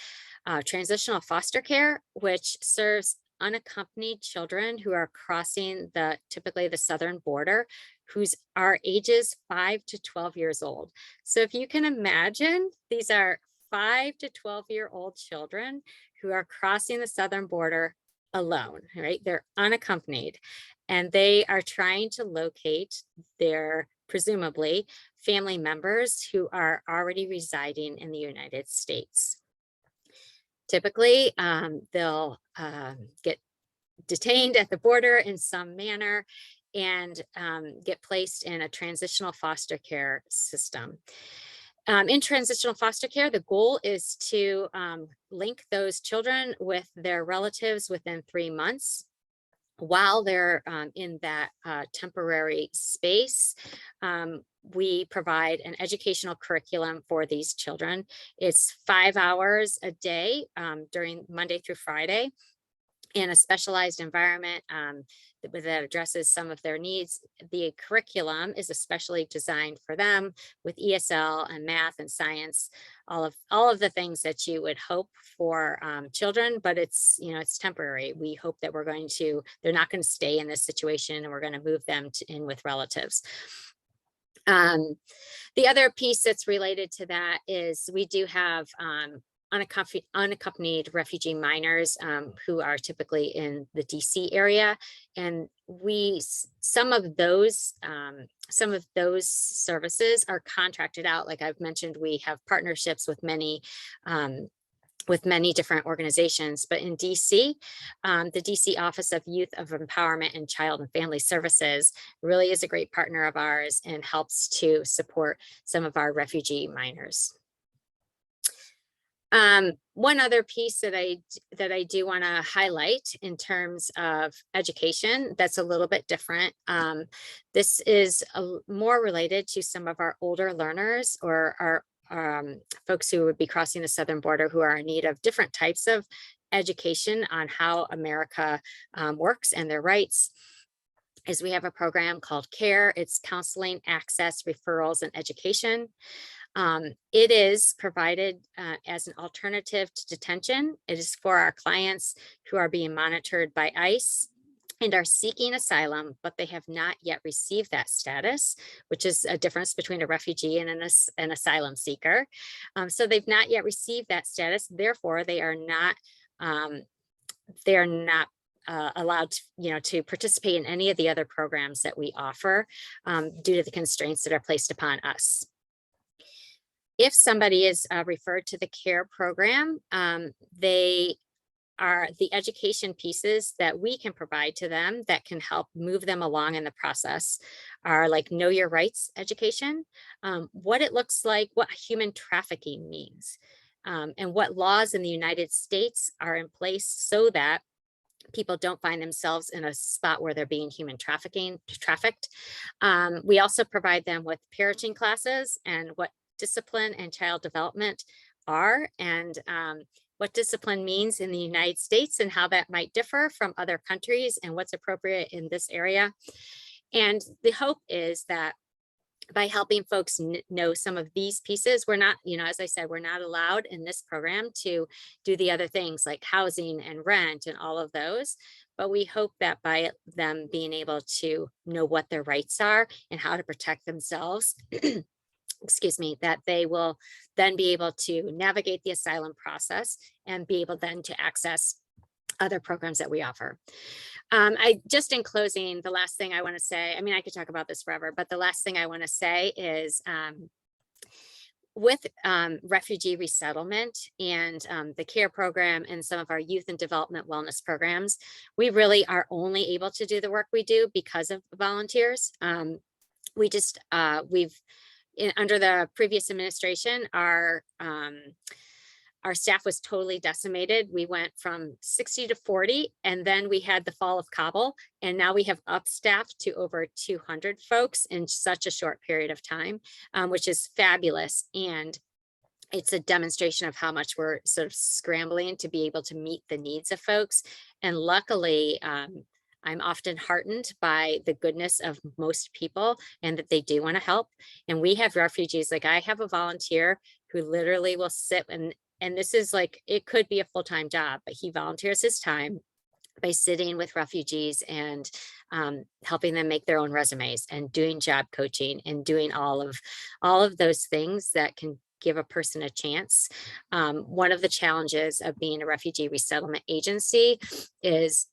transitional foster care, which serves unaccompanied children who are crossing typically the southern border, whose are ages 5 to 12 years old. So if you can imagine, these are 5 to 12-year-old children who are crossing the southern border alone, right? They're unaccompanied, and they are trying to locate their, presumably, family members who are already residing in the United States. Typically, they'll get detained at the border in some manner and get placed in a transitional foster care system. In transitional foster care, the goal is to link those children with their relatives within 3 months. While they're in that temporary space, we provide an educational curriculum for these children. It's 5 hours a day during Monday through Friday in a specialized environment that addresses some of their needs. The curriculum is especially designed for them with ESL and math and science, all of the things that you would hope for children, but it's temporary. We hope that they're not going to stay in this situation, and we're going to move them in with relatives. The other piece that's related to that is we do have unaccompanied refugee minors who are typically in the DC area, and some of those services are contracted out. Like I've mentioned, we have partnerships with many different organizations, but in DC, the DC Office of Youth of Empowerment and Child and Family Services really is a great partner of ours and helps to support some of our refugee minors. One other piece that I do want to highlight in terms of education that's a little bit different. This is more related to some of our older learners or our folks who would be crossing the southern border who are in need of different types of education on how America works and their rights. Is we have a program called CARE. It's counseling, access, referrals, and education. It is provided as an alternative to detention. It is for our clients who are being monitored by ICE and are seeking asylum, but they have not yet received that status, which is a difference between a refugee and an asylum seeker. So they've not yet received that status. Therefore, they are not allowed to, to participate in any of the other programs that we offer due to the constraints that are placed upon us. If somebody is referred to the CARE program, they are the education pieces that we can provide to them that can help move them along in the process are like know your rights education, what it looks like, what human trafficking means, and what laws in the United States are in place so that people don't find themselves in a spot where they're being trafficked. We also provide them with parenting classes and what discipline and child development are, and what discipline means in the United States and how that might differ from other countries and what's appropriate in this area. And the hope is that by helping folks know some of these pieces, we're not, as I said, we're not allowed in this program to do the other things like housing and rent and all of those. But we hope that by them being able to know what their rights are and how to protect themselves, excuse me, that they will then be able to navigate the asylum process and be able then to access other programs that we offer. Just in closing, the last thing I want to say, I mean, I could talk about this forever, but the last thing I want to say is with refugee resettlement and the CARE program and some of our youth and development wellness programs, we really are only able to do the work we do because of volunteers. Under the previous administration, our staff was totally decimated. We went from 60 to 40, and then we had the fall of Kabul, and now we have upstaffed to over 200 folks in such a short period of time, which is fabulous. And it's a demonstration of how much we're sort of scrambling to be able to meet the needs of folks. And luckily, I'm often heartened by the goodness of most people and that they do want to help. And we have refugees, like I have a volunteer who literally will sit and this is like, it could be a full-time job, but he volunteers his time by sitting with refugees and helping them make their own resumes and doing job coaching and doing all of those things that can give a person a chance. One of the challenges of being a refugee resettlement agency is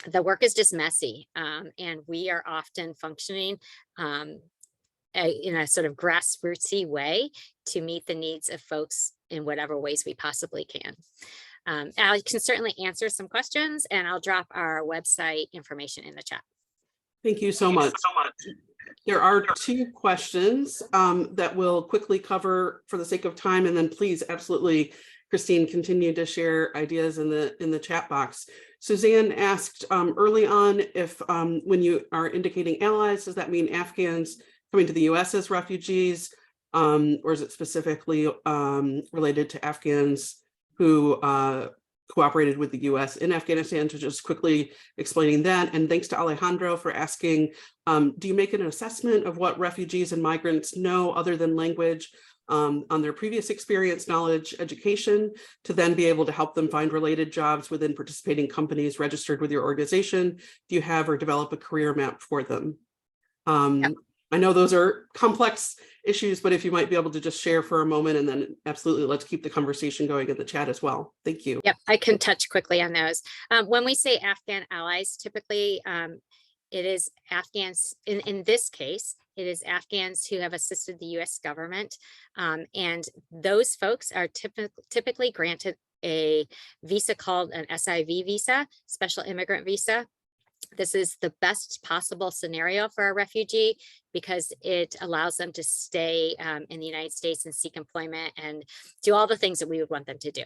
the work is just messy, and we are often functioning in a sort of grassrootsy way to meet the needs of folks in whatever ways we possibly can. I can certainly answer some questions, and I'll drop our website information in the chat.
Thank you so much. There are two questions that we'll quickly cover for the sake of time, and then please, absolutely, Christine, continue to share ideas in the chat box. Suzanne asked early on if when you are indicating allies, does that mean Afghans coming to the US as refugees, or is it specifically related to Afghans who cooperated with the US in Afghanistan? To just quickly explaining that. And thanks to Alejandro for asking, do you make an assessment of what refugees and migrants know other than language on their previous experience, knowledge, education, to then be able to help them find related jobs within participating companies registered with your organization? Do you have or develop a career map for them? Yep. I know those are complex issues, but if you might be able to just share for a moment, and then absolutely let's keep the conversation going in the chat as well. Thank you.
Yep, I can touch quickly on those. When we say Afghan allies, typically it is Afghans, in this case, it is Afghans who have assisted the US government. And those folks are typically granted a visa called an SIV visa, special immigrant visa. This is the best possible scenario for a refugee because it allows them to stay in the United States and seek employment and do all the things that we would want them to do.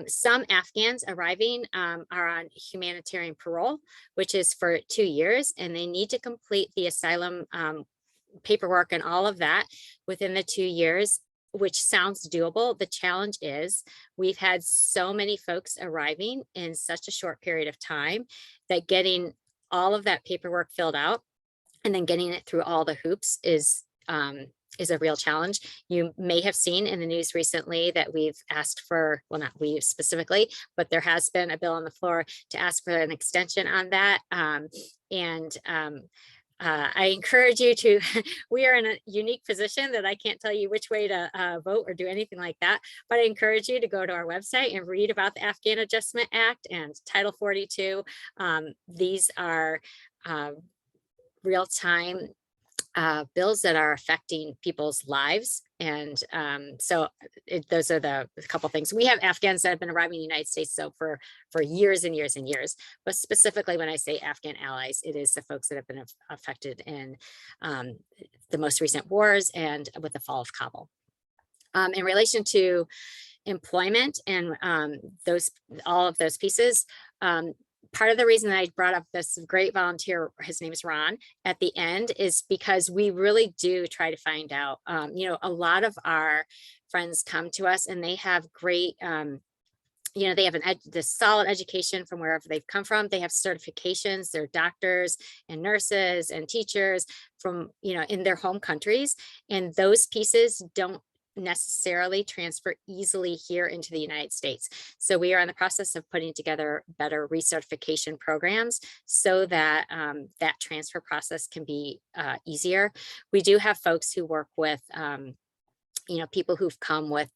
Some Afghans arriving are on humanitarian parole, which is for 2 years, and they need to complete the asylum paperwork and all of that within the 2 years, which sounds doable. The challenge is we've had so many folks arriving in such a short period of time that getting all of that paperwork filled out and then getting it through all the hoops is is a real challenge. You may have seen in the news recently that we've asked for, well, not we specifically, but there has been a bill on the floor to ask for an extension on that. I encourage you to, we are in a unique position that I can't tell you which way to vote or do anything like that, but I encourage you to go to our website and read about the Afghan Adjustment Act and Title 42. These are real-time bills that are affecting people's lives. And those are the couple things. We have Afghans that have been arriving in the United States for years and years and years. But specifically, when I say Afghan allies, it is the folks that have been affected in the most recent wars and with the fall of Kabul. In relation to employment and all of those pieces, part of the reason that I brought up this great volunteer, his name is Ron, at the end is because we really do try to find out, a lot of our friends come to us and they have great, they have this solid education from wherever they've come from. They have certifications, they're doctors and nurses and teachers from, in their home countries. And those pieces don't necessarily transfer easily here into the United States. So we are in the process of putting together better recertification programs so that that transfer process can be easier. We do have folks who work with, people who've come with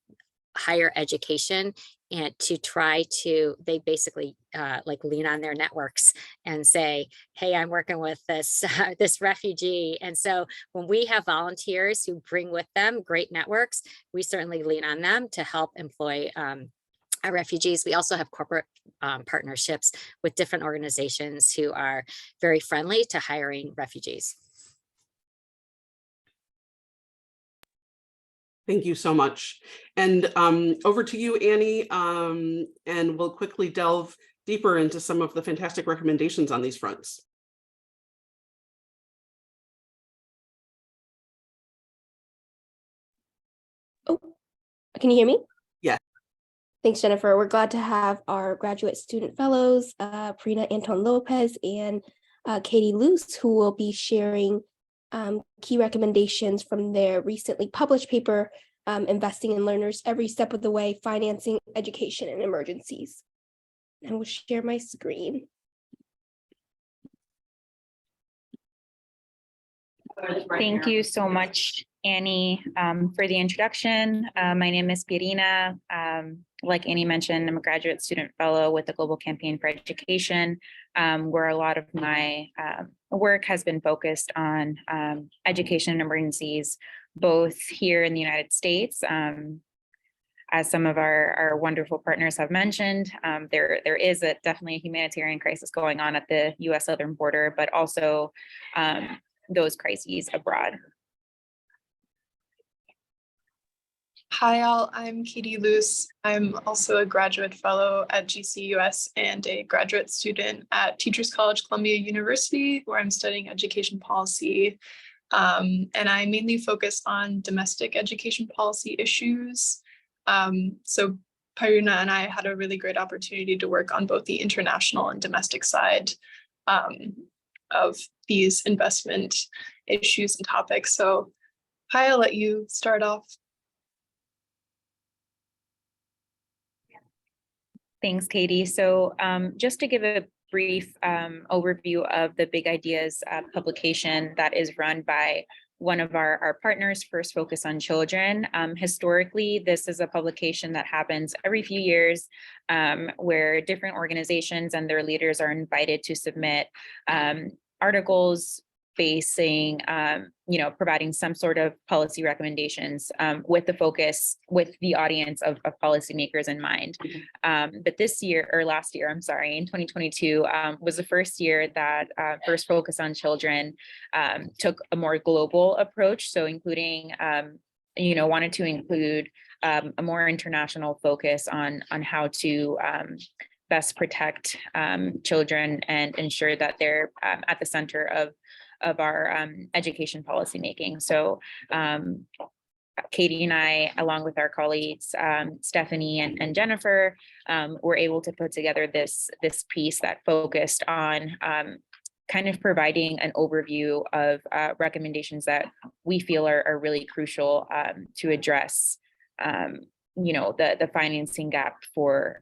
higher education and to try to, they basically like lean on their networks and say, hey, I'm working with this this refugee. And so when we have volunteers who bring with them great networks, we certainly lean on them to help employ our refugees. We also have corporate partnerships with different organizations who are very friendly to hiring refugees.
Thank you so much. And over to you, Annie, and we'll quickly delve deeper into some of the fantastic recommendations on these fronts.
Oh, can you hear me?
Yeah.
Thanks, Jennifer. We're glad to have our graduate student fellows, Pierina, Anton, Lopez, and Katie Loos, who will be sharing key recommendations from their recently published paper, Investing in Learners Every Step of the Way, Financing Education in Emergencies. And we'll share my screen.
Thank you so much, Annie, for the introduction. My name is Pierina. Like Annie mentioned, I'm a graduate student fellow with the Global Campaign for Education, where a lot of my work has been focused on education and emergencies, both here in the United States. As some of our wonderful partners have mentioned, there is definitely a humanitarian crisis going on at the US southern border, but also those crises abroad.
Hi all, I'm Katie Loos. I'm also a graduate fellow at GCE-US and a graduate student at Teachers College Columbia University, where I'm studying education policy. And I mainly focus on domestic education policy issues. So Pierina and I had a really great opportunity to work on both the international and domestic side of these investment issues and topics. So Hi, I'll let you start off.
Thanks, Katie. So just to give a brief overview of the Big Ideas publication that is run by one of our partners, First Focus on Children. Historically, this is a publication that happens every few years where different organizations and their leaders are invited to submit articles facing, providing some sort of policy recommendations with the focus, with the audience of policymakers in mind. But this year, or last year, I'm sorry, in 2022, was the first year that First Focus on Children took a more global approach. So including, wanted to include a more international focus on how to best protect children and ensure that they're at the center of our education policy making. So Katie and I, along with our colleagues, Stephanie and Jennifer, were able to put together this piece that focused on kind of providing an overview of recommendations that we feel are really crucial to address the financing gap for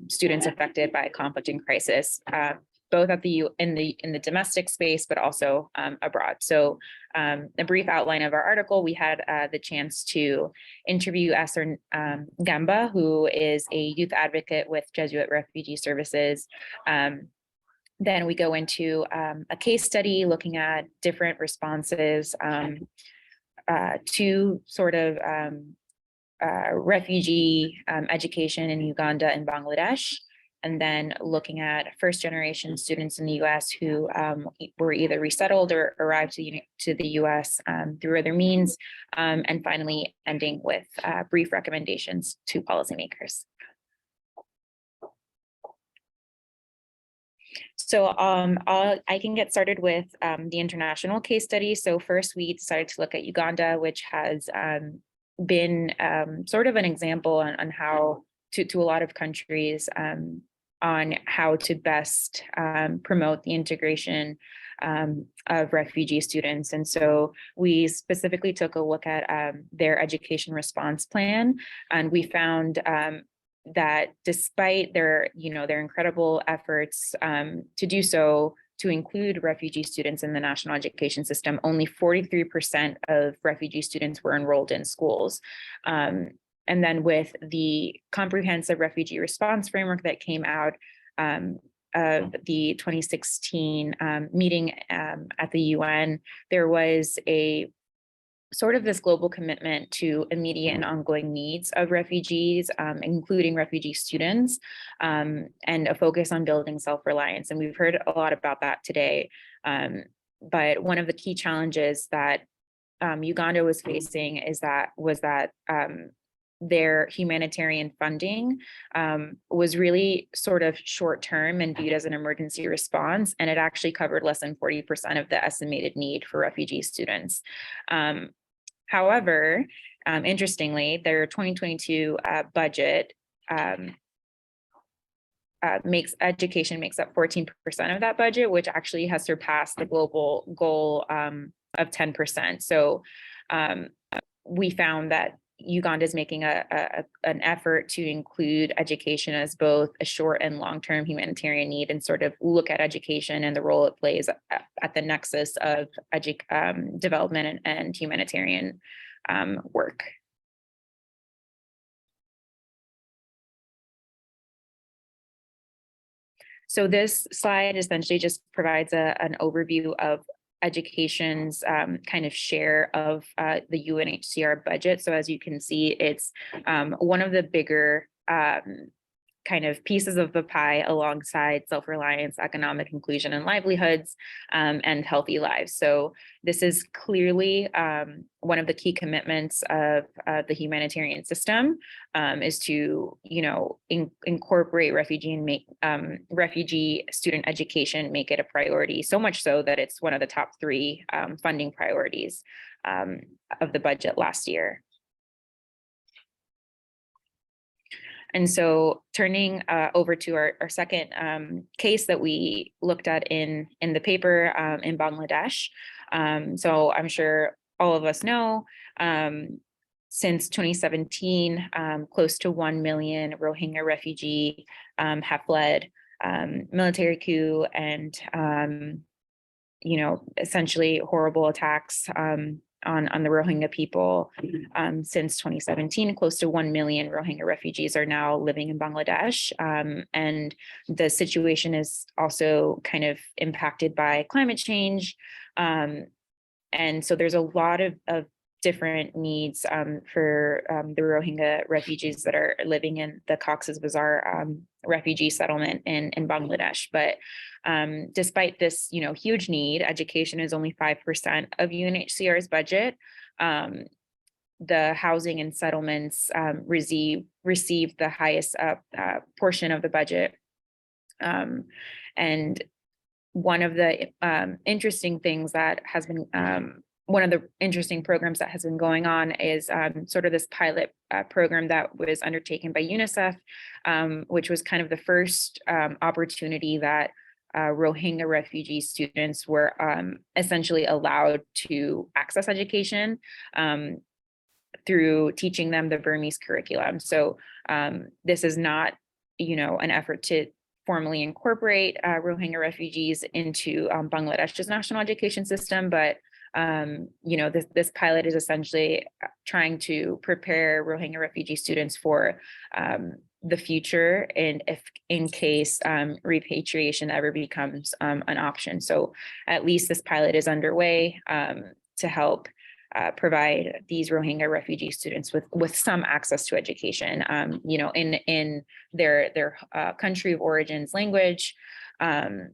students affected by conflict and crisis, both at in the domestic space, but also abroad. So a brief outline of our article, we had the chance to interview Esther Gamba, who is a youth advocate with Jesuit Refugee Services. Then we go into a case study looking at different responses to sort of refugee education in Uganda and Bangladesh, and then looking at first-generation students in the U.S. who were either resettled or arrived to the U.S. Through other means, and finally ending with brief recommendations to policymakers. So I can get started with the international case study. So first, we decided to look at Uganda, which has been sort of an example on how to a lot of countries on how to best promote the integration of refugee students. And so we specifically took a look at their education response plan, and we found that despite their incredible efforts to do so, to include refugee students in the national education system, only 43% of refugee students were enrolled in schools. And then with the comprehensive refugee response framework that came out of the 2016 meeting at the UN, there was a sort of this global commitment to immediate and ongoing needs of refugees, including refugee students, and a focus on building self-reliance. And we've heard a lot about that today. But one of the key challenges that Uganda was facing was that their humanitarian funding was really sort of short-term and viewed as an emergency response, and it actually covered less than 40% of the estimated need for refugee students. However, interestingly, their 2022 budget education makes up 14% of that budget, which actually has surpassed the global goal of 10%. So we found that Uganda is making an effort to include education as both a short and long-term humanitarian need, and sort of look at education and the role it plays at the nexus of development and humanitarian work. So this slide essentially just provides an overview of education's kind of share of the UNHCR budget. So as you can see, it's one of the bigger kind of pieces of the pie alongside self-reliance, economic inclusion and livelihoods, and healthy lives. So this is clearly one of the key commitments of the humanitarian system, is to, incorporate refugee student education, make it a priority, so much so that it's one of the top 3 funding priorities of the budget last year. And so turning over to our second case that we looked at in the paper in Bangladesh. So I'm sure all of us know, since 2017, close to 1 million Rohingya refugee have fled military coup and, essentially horrible attacks on the Rohingya people. Since 2017, close to 1 million Rohingya refugees are now living in Bangladesh. And the situation is also kind of impacted by climate change. And so there's a lot of different needs for the Rohingya refugees that are living in the Cox's Bazar refugee settlement in Bangladesh. But despite this, huge need, education is only 5% of UNHCR's budget. The housing and settlements receive the highest portion of the budget. And one of the interesting things that has been one of the interesting programs that has been going on is sort of this pilot program that was undertaken by UNICEF, which was kind of the first opportunity that Rohingya refugee students were essentially allowed to access education through teaching them the Burmese curriculum. So this is not, an effort to formally incorporate Rohingya refugees into Bangladesh's national education system, but this pilot is essentially trying to prepare Rohingya refugee students for the future, and if in case repatriation ever becomes an option. So at least this pilot is underway to help provide these Rohingya refugee students with some access to education, in their country of origin's language, and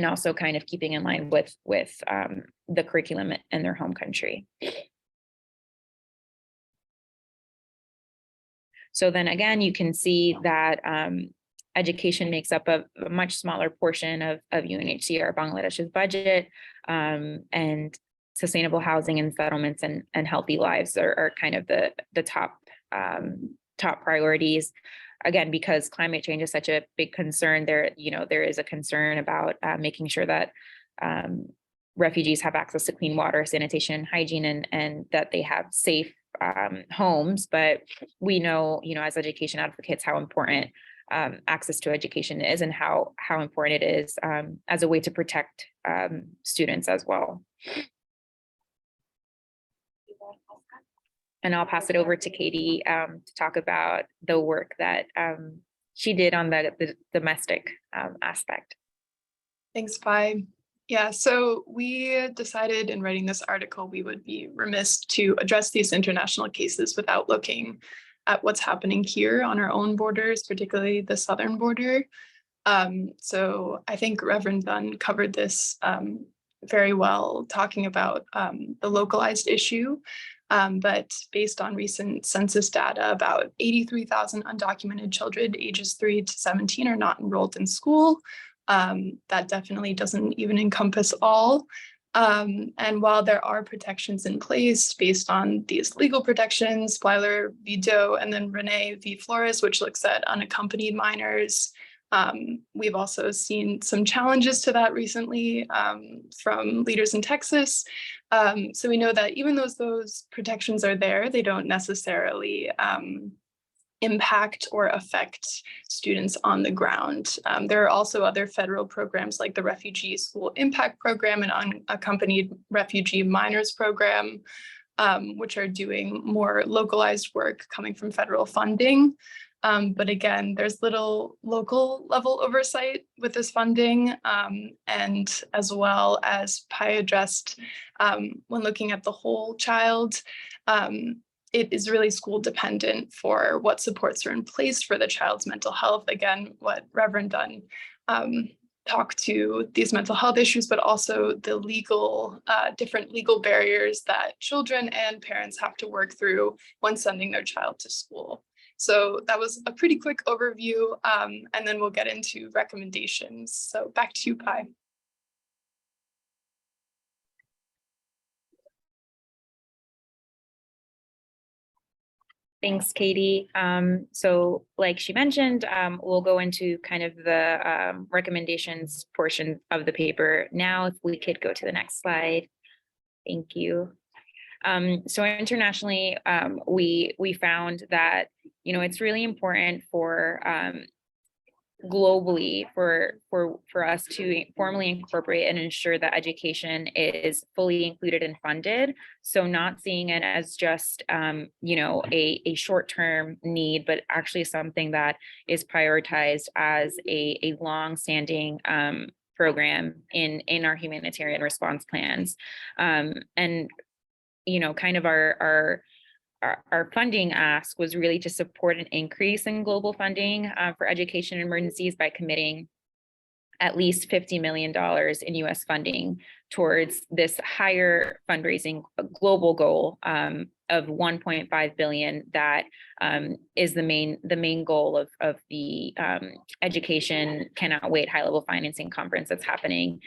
also kind of keeping in line with the curriculum in their home country. So then again, you can see that education makes up a much smaller portion of UNHCR Bangladesh's budget, and sustainable housing and settlements and healthy lives are kind of the top priorities. Again, because climate change is such a big concern, there is a concern about making sure that refugees have access to clean water, sanitation, hygiene, and that they have safe homes. But we know, as education advocates, how important access to education is, and how important it is as a way to protect students as well. And I'll pass it over to Katie to talk about the work that she did on the domestic aspect.
Thanks, Pi. Yeah, so we decided in writing this article, we would be remiss to address these international cases without looking at what's happening here on our own borders, particularly the southern border. So I think Reverend Dunn covered this very well, talking about the localized issue. But based on recent census data, about 83,000 undocumented children ages 3 to 17 are not enrolled in school. That definitely doesn't even encompass all. And while there are protections in place based on these legal protections, Blyler v. Doe, and then Renee v. Flores, which looks at unaccompanied minors, we've also seen some challenges to that recently from leaders in Texas. So we know that even though those protections are there, they don't necessarily impact or affect students on the ground. There are also other federal programs like the Refugee School Impact Program and Unaccompanied Refugee Minors Program, which are doing more localized work coming from federal funding. But again, there's little local level oversight with this funding, and as well as Pi addressed, when looking at the whole child, it is really school dependent for what supports are in place for the child's mental health. Again, what Reverend Dunn talked to these mental health issues, but also the legal, different legal barriers that children and parents have to work through when sending their child to school. So that was a pretty quick overview, and then we'll get into recommendations. So back to you, Pi.
Thanks, Katie. So like she mentioned, we'll go into kind of the recommendations portion of the paper now. If we could go to the next slide. Thank you. So internationally, we found that, it's really important for globally for us to formally incorporate and ensure that education is fully included and funded. So not seeing it as just a short-term need, but actually something that is prioritized as a long-standing program in our humanitarian response plans. And kind of our funding ask was really to support an increase in global funding for education emergencies by committing at least $50 million in US funding towards this higher fundraising global goal of 1.5 billion that is the main goal of the Education Cannot Wait High Level Financing Conference that's happening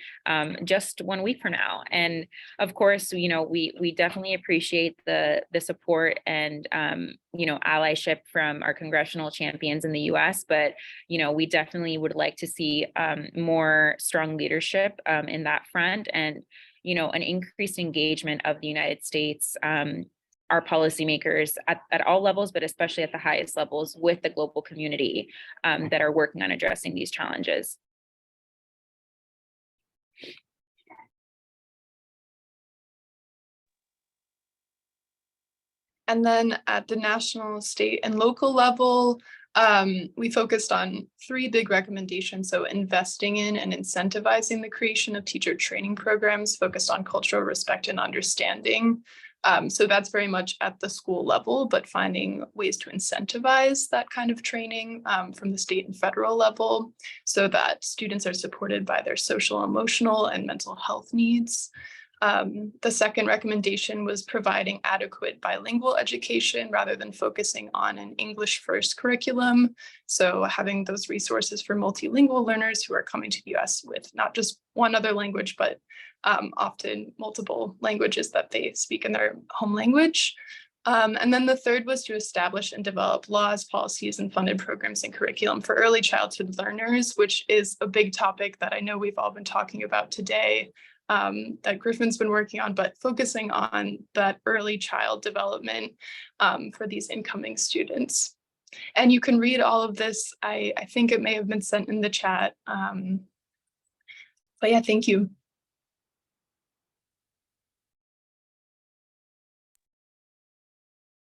just 1 week from now. And of course, we definitely appreciate the support and allyship from our congressional champions in the U.S., but we definitely would like to see more strong leadership in that front, and an increased engagement of the United States, our policymakers at all levels, but especially at the highest levels with the global community that are working on addressing these challenges.
And then at the national, state, and local level, we focused on 3 big recommendations. So investing in and incentivizing the creation of teacher training programs focused on cultural respect and understanding. So that's very much at the school level, but finding ways to incentivize that kind of training from the state and federal level so that students are supported by their social, emotional, and mental health needs. The second recommendation was providing adequate bilingual education rather than focusing on an English first curriculum. So having those resources for multilingual learners who are coming to the US with not just one other language, but often multiple languages that they speak in their home language. And then the third was to establish and develop laws, policies, and funded programs and curriculum for early childhood learners, which is a big topic that I know we've all been talking about today. That Griffen's been working on, but focusing on that early child development for these incoming students. And you can read all of this. I think it may have been sent in the chat. But yeah, thank you.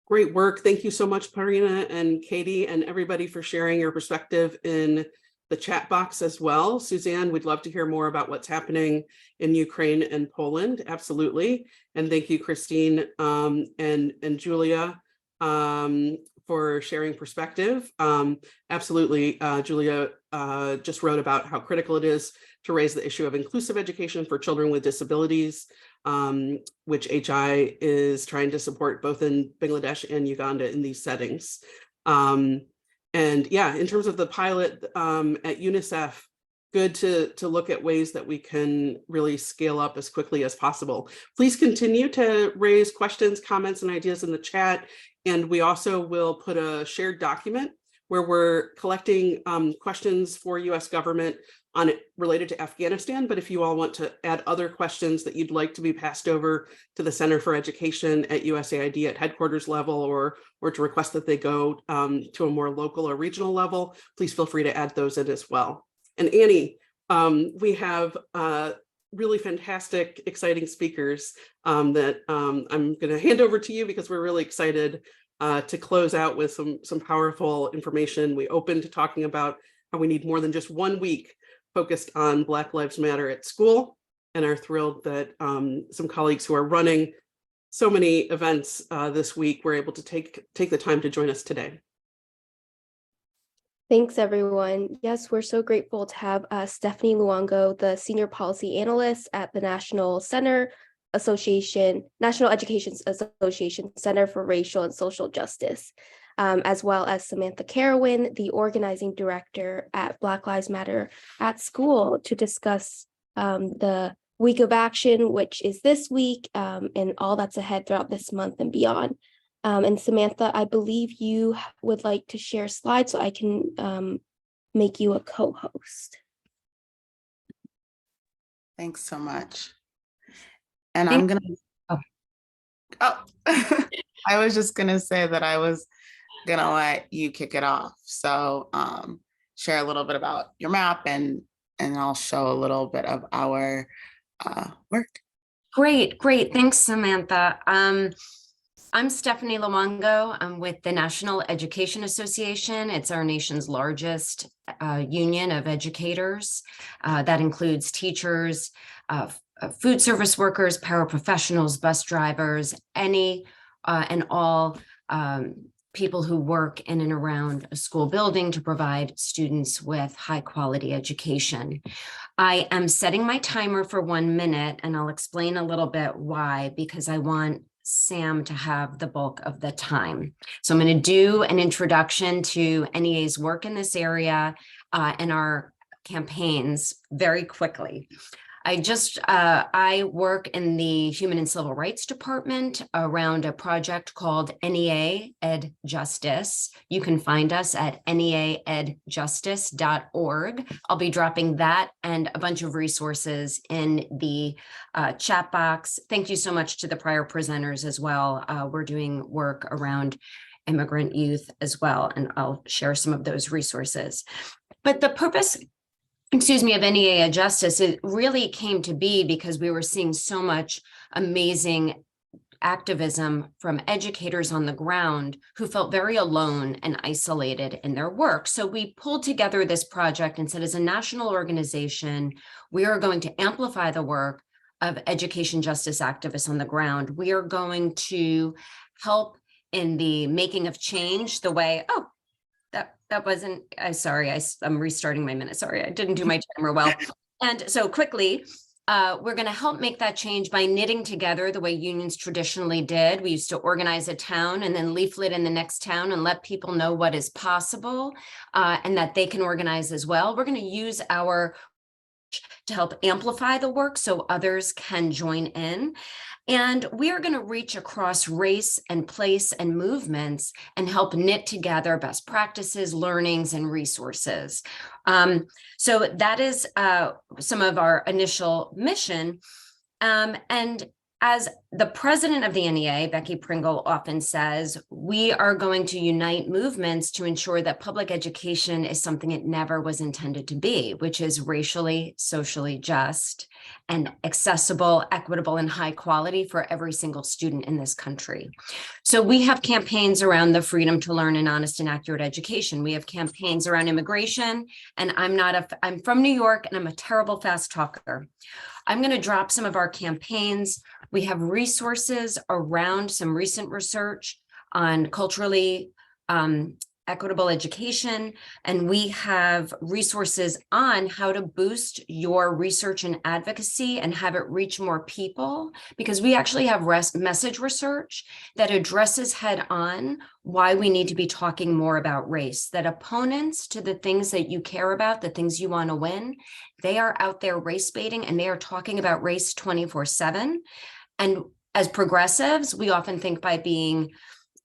Great work. Thank you so much, Pierina and Katie, and everybody for sharing your perspective in the chat box as well. Suzanne, we'd love to hear more about what's happening in Ukraine and Poland. Absolutely. And thank you, Christine and Julia for sharing perspective. Absolutely. Julia just wrote about how critical it is to raise the issue of inclusive education for children with disabilities, which HI is trying to support both in Bangladesh and Uganda in these settings. And yeah, in terms of the pilot at UNICEF, good to look at ways that we can really scale up as quickly as possible. Please continue to raise questions, comments, and ideas in the chat. And we also will put a shared document where we're collecting questions for US government on it related to Afghanistan. But if you all want to add other questions that you'd like to be passed over to the Center for Education at USAID at headquarters level, or to request that they go to a more local or regional level, please feel free to add those in as well. And Annie, we have really fantastic, exciting speakers that I'm going to hand over to you because we're really excited to close out with some powerful information. We opened to talking about how we need more than just 1 week focused on Black Lives Matter at school, and are thrilled that some colleagues who are running so many events this week were able to take the time to join us today.
Thanks, everyone. Yes, we're so grateful to have Stephanie Luongo, the Senior Policy Analyst at the National Education Association Center for Racial and Social Justice, as well as Samantha Carwyn, the Organizing Director at Black Lives Matter at School, to discuss the Week of Action, which is this week, and all that's ahead throughout this month and beyond. And Samantha, I believe you would like to share slides so I can make you a co-host.
Thanks so much. And I'm gonna, I was just gonna say that I was gonna let you kick it off. So share a little bit about your map, and I'll show a little bit of our work.
Great. Thanks, Samantha. I'm Stephanie Luongo. I'm with the National Education Association. It's our nation's largest union of educators. That includes teachers, food service workers, paraprofessionals, bus drivers, any and all people who work in and around a school building to provide students with high quality education. I am setting my timer for 1 minute, and I'll explain a little bit why, because I want Sam to have the bulk of the time. So I'm going to do an introduction to NEA's work in this area and our campaigns very quickly. I work in the Human and Civil Rights Department around a project called NEA Ed Justice. You can find us at neaedjustice.org. I'll be dropping that and a bunch of resources in the chat box. Thank you so much to the prior presenters as well. We're doing work around immigrant youth as well, and I'll share some of those resources. But the purpose, of NEA Ed Justice, it really came to be because we were seeing so much amazing activism from educators on the ground who felt very alone and isolated in their work. So we pulled together this project and said, as a national organization, we are going to amplify the work of education justice activists on the ground. We are going to help in the making of change the way, that wasn't, I'm restarting my minute. Sorry, I didn't do my timer well. And so quickly, we're going to help make that change by knitting together the way unions traditionally did. We used to organize a town and then leaflet in the next town and let people know what is possible and that they can organize as well. We're going to use our to help amplify the work so others can join in. And we are going to reach across race and place and movements and help knit together best practices, learnings, and resources. So that is some of our initial mission. And as the president of the NEA, Becky Pringle, often says, we are going to unite movements to ensure that public education is something it never was intended to be, which is racially, socially just, and accessible, equitable, and high quality for every single student in this country. So we have campaigns around the freedom to learn an honest and accurate education. We have campaigns around immigration, and I'm from New York, and I'm a terrible fast talker. I'm going to drop some of our campaigns. We have resources around some recent research on culturally equitable education, and we have resources on how to boost your research and advocacy and have it reach more people, because we actually have message research that addresses head on why we need to be talking more about race, that opponents to the things that you care about, the things you want to win, they are out there race baiting and they are talking about race 24/7. And as progressives, we often think by being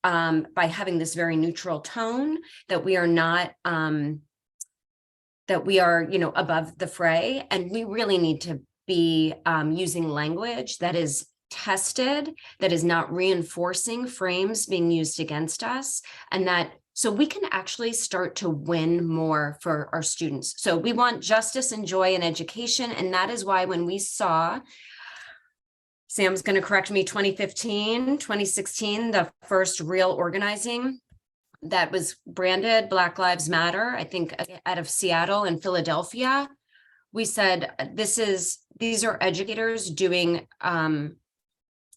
by having this very neutral tone that we are not that we are, above the fray, and we really need to be using language that is tested, that is not reinforcing frames being used against us, and that so we can actually start to win more for our students. So we want justice and joy in education, and that is why when we saw, Sam's going to correct me, 2015, 2016, the first real organizing that was branded Black Lives Matter, I think out of Seattle and Philadelphia, we said, these are educators doing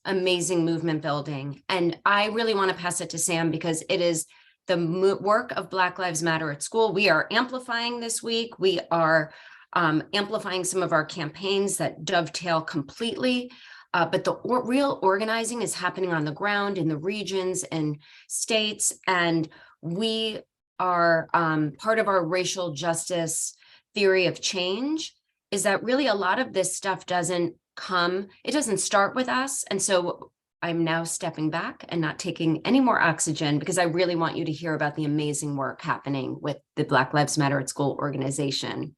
amazing movement building. And I really want to pass it to Sam because it is the work of Black Lives Matter at school. We are amplifying this week. We are amplifying some of our campaigns that dovetail completely. But the real organizing is happening on the ground in the regions and states. And we are part of our racial justice theory of change is that really a lot of this stuff doesn't start with us. And so I'm now stepping back and not taking any more oxygen because I really want you to hear about the amazing work happening with the Black Lives Matter at School organization.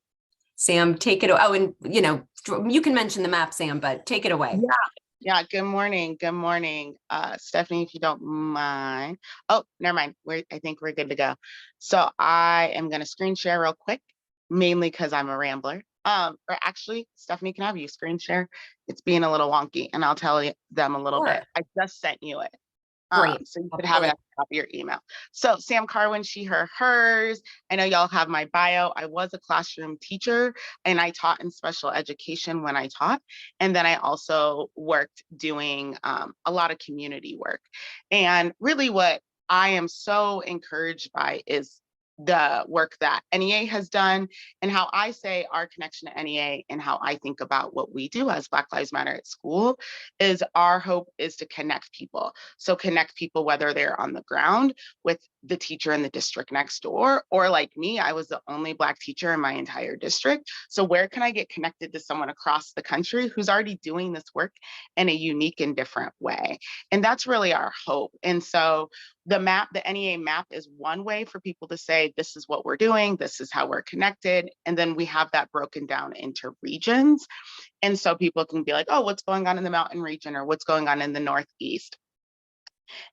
Sam, take it. Oh, and you can mention the map, Sam, but take it away.
Yeah. Good morning. Good morning. Stephanie, if you don't mind. Oh, never mind. I think we're good to go. So I am going to screen share real quick, mainly because I'm a rambler. Or actually, Stephanie, can I have you screen share? It's being a little wonky, and I'll tell them a little bit. I just sent you it.
Great.
So you could have it at the top of your email. So Sam Carwyn, she, her, hers. I know y'all have my bio. I was a classroom teacher and I taught in special education when I taught. And then I also worked doing a lot of community work. And really what I am so encouraged by is the work that NEA has done and how I say our connection to NEA and how I think about what we do as Black Lives Matter at school is our hope is to connect people. So connect people, whether they're on the ground with the teacher in the district next door, or like me, I was the only Black teacher in my entire district. So where can I get connected to someone across the country who's already doing this work in a unique and different way? And that's really our hope. And so the map, the NEA map is one way for people to say, this is what we're doing, this is how we're connected. And then we have that broken down into regions. And so people can be like, oh, what's going on in the mountain region or what's going on in the Northeast?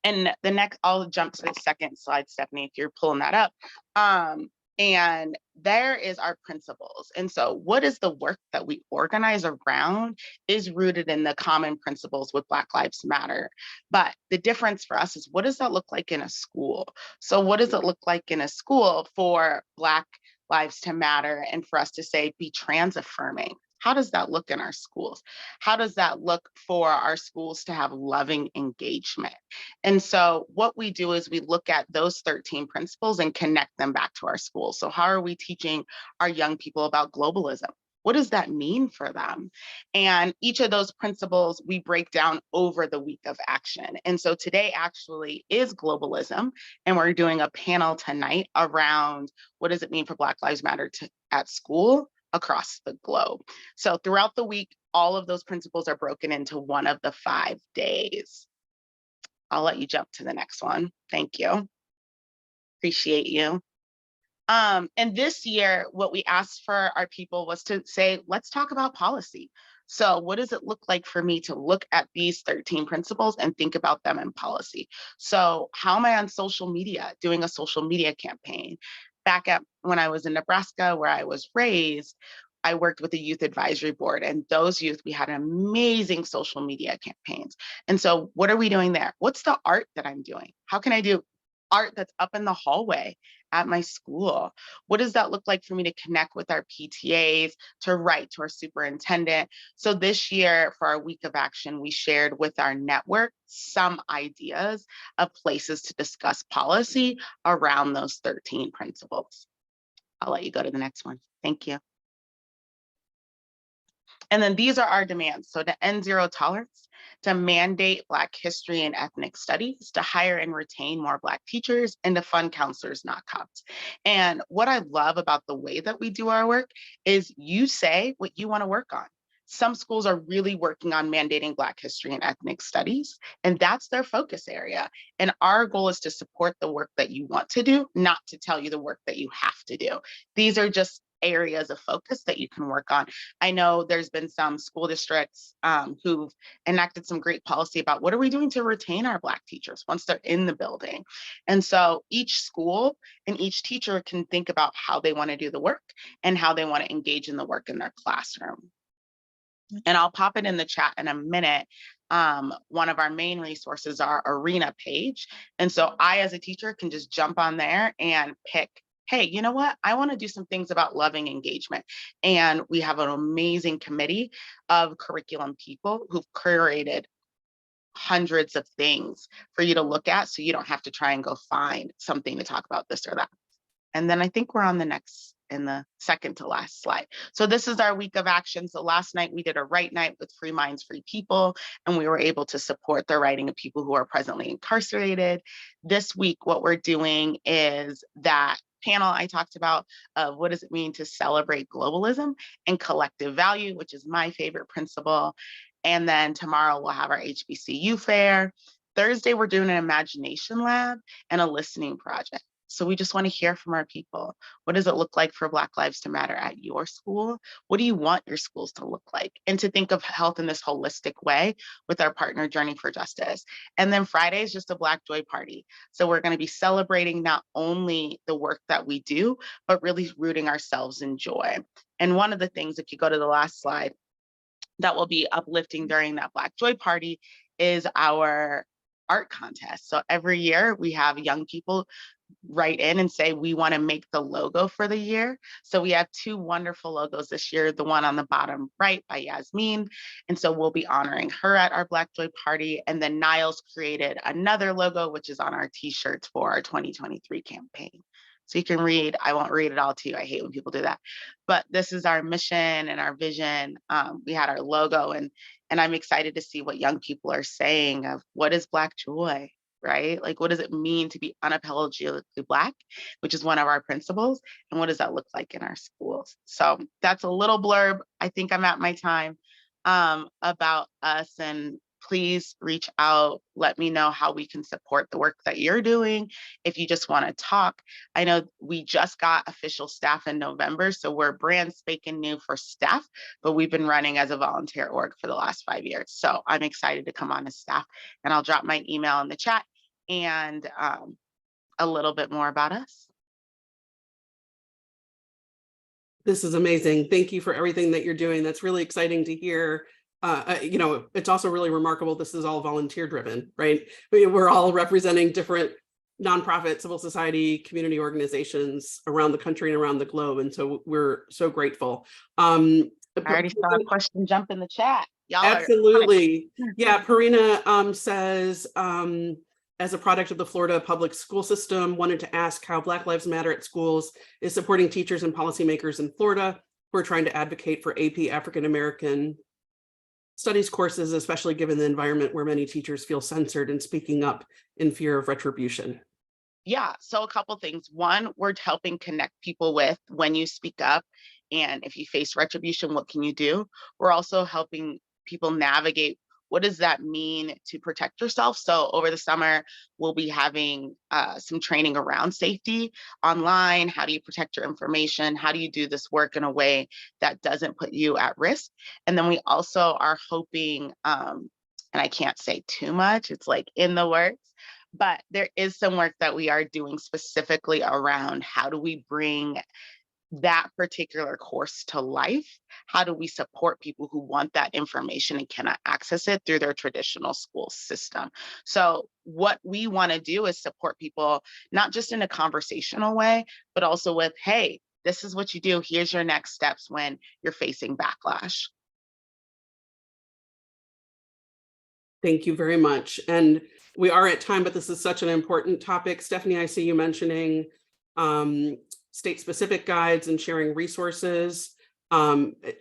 And the next, I'll jump to the second slide, Stephanie, if you're pulling that up. And there is our principles. And so what is the work that we organize around is rooted in the common principles with Black Lives Matter. But the difference for us is, what does that look like in a school? So what does it look like in a school for Black lives to matter and for us to say, be trans affirming? How does that look in our schools? How does that look for our schools to have loving engagement? And so what we do is we look at those 13 principles and connect them back to our schools. So how are we teaching our young people about globalism? What does that mean for them? And each of those principles we break down over the week of action. And so today actually is globalism. And we're doing a panel tonight around what does it mean for Black Lives Matter at school across the globe. So throughout the week, all of those principles are broken into one of the 5 days. I'll let you jump to the next one. Thank you. Appreciate you. And this year, what we asked for our people was to say, let's talk about policy. So what does it look like for me to look at these 13 principles and think about them in policy? So how am I on social media, doing a social media campaign? Back at when I was in Nebraska, where I was raised, I worked with a youth advisory board, and those youth, we had amazing social media campaigns. And so what are we doing there? What's the art that I'm doing? How can I do art that's up in the hallway at my school? What does that look like for me to connect with our PTAs, to write to our superintendent? So this year for our week of action, we shared with our network some ideas of places to discuss policy around those 13 principles. I'll let you go to the next one. Thank you. And then these are our demands. So to end zero tolerance, to mandate Black history and ethnic studies, to hire and retain more Black teachers, and to fund counselors, not cops. And what I love about the way that we do our work is you say what you want to work on. Some schools are really working on mandating Black history and ethnic studies, and that's their focus area. And our goal is to support the work that you want to do, not to tell you the work that you have to do. These are just areas of focus that you can work on. I know there's been some school districts who've enacted some great policy about what are we doing to retain our Black teachers once they're in the building. And so each school and each teacher can think about how they want to do the work and how they want to engage in the work in their classroom. And I'll pop it in the chat in a minute. One of our main resources, our Arena page. And so I, as a teacher, can just jump on there and pick, hey, you know what? I want to do some things about loving engagement. And we have an amazing committee of curriculum people who've curated hundreds of things for you to look at, so you don't have to try and go find something to talk about this or that. And then I think we're on the next, in the second to last slide. So this is our week of action. So last night we did a write night with Free Minds, Free People, and we were able to support the writing of people who are presently incarcerated. This week, what we're doing is that panel I talked about of what does it mean to celebrate globalism and collective value, which is my favorite principle. And then tomorrow we'll have our HBCU fair. Thursday, we're doing an imagination lab and a listening project. So we just want to hear from our people. What does it look like for Black Lives to Matter at your school? What do you want your schools to look like? And to think of health in this holistic way with our partner Journey for Justice. And then Friday is just a Black Joy party. So we're going to be celebrating not only the work that we do, but really rooting ourselves in joy. And one of the things, if you go to the last slide, that will be uplifting during that Black Joy party is our art contest. So every year we have young people write in and say, we want to make the logo for the year. So we have 2 wonderful logos this year, the one on the bottom right by Yasmin. And so we'll be honoring her at our Black Joy party. And then Niles created another logo, which is on our t-shirts for our 2023 campaign. so you can read. I won't read it all to you. I hate when people do that. But this is our mission and our vision. We had our logo, and I'm excited to see what young people are saying of what is Black joy, right? Like, what does it mean to be unapologetically Black, which is one of our principles, and what does that look like in our schools? So that's a little blurb. I think I'm at my time about us, and please reach out. Let me know how we can support the work that you're doing. If you just want to talk, I know we just got official staff in November, so we're brand spanking new for staff, but we've been running as a volunteer org for the last 5 years. So I'm excited to come on as staff, and I'll drop my email in the chat and a little bit more about us.
This is amazing. Thank you for everything that you're doing. That's really exciting to hear. You know, it's also really remarkable. This is all volunteer driven, right? We're all representing different nonprofit, civil society, community organizations around the country and around the globe. And so we're so grateful.
I already saw a question jump in the chat. Y'all
absolutely. Yeah, Pierina says, as a product of the Florida public school system, wanted to ask how Black Lives Matter at schools is supporting teachers and policymakers in Florida who are trying to advocate for AP African American studies courses, especially given the environment where many teachers feel censored and speaking up in fear of retribution.
Yeah, so a couple things. One, we're helping connect people with when you speak up, and if you face retribution, what can you do? We're also helping people navigate what does that mean to protect yourself. So over the summer, we'll be having some training around safety online. How do you protect your information? How do you do this work in a way that doesn't put you at risk? And then we also are hoping, and I can't say too much, it's like in the works, but there is some work that we are doing specifically around how do we bring that particular course to life? How do we support people who want that information and cannot access it through their traditional school system? So what we want to do is support people, not just in a conversational way, but also with, hey, this is what you do. Here's your next steps when you're facing backlash.
Thank you very much. And we are at time, but this is such an important topic. Stephanie, I see you mentioning state-specific guides and sharing resources.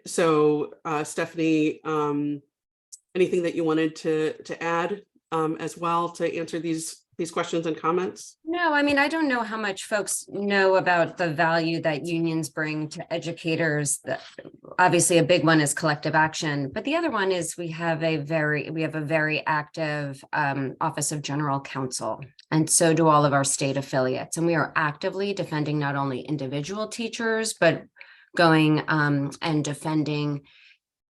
Stephanie, anything that you wanted to add as well to answer these questions and comments?
No, I mean, I don't know how much folks know about the value that unions bring to educators. Obviously, a big one is collective action, but the other one is we have a very active Office of General Counsel, and so do all of our state affiliates. And we are actively defending not only individual teachers, but going and defending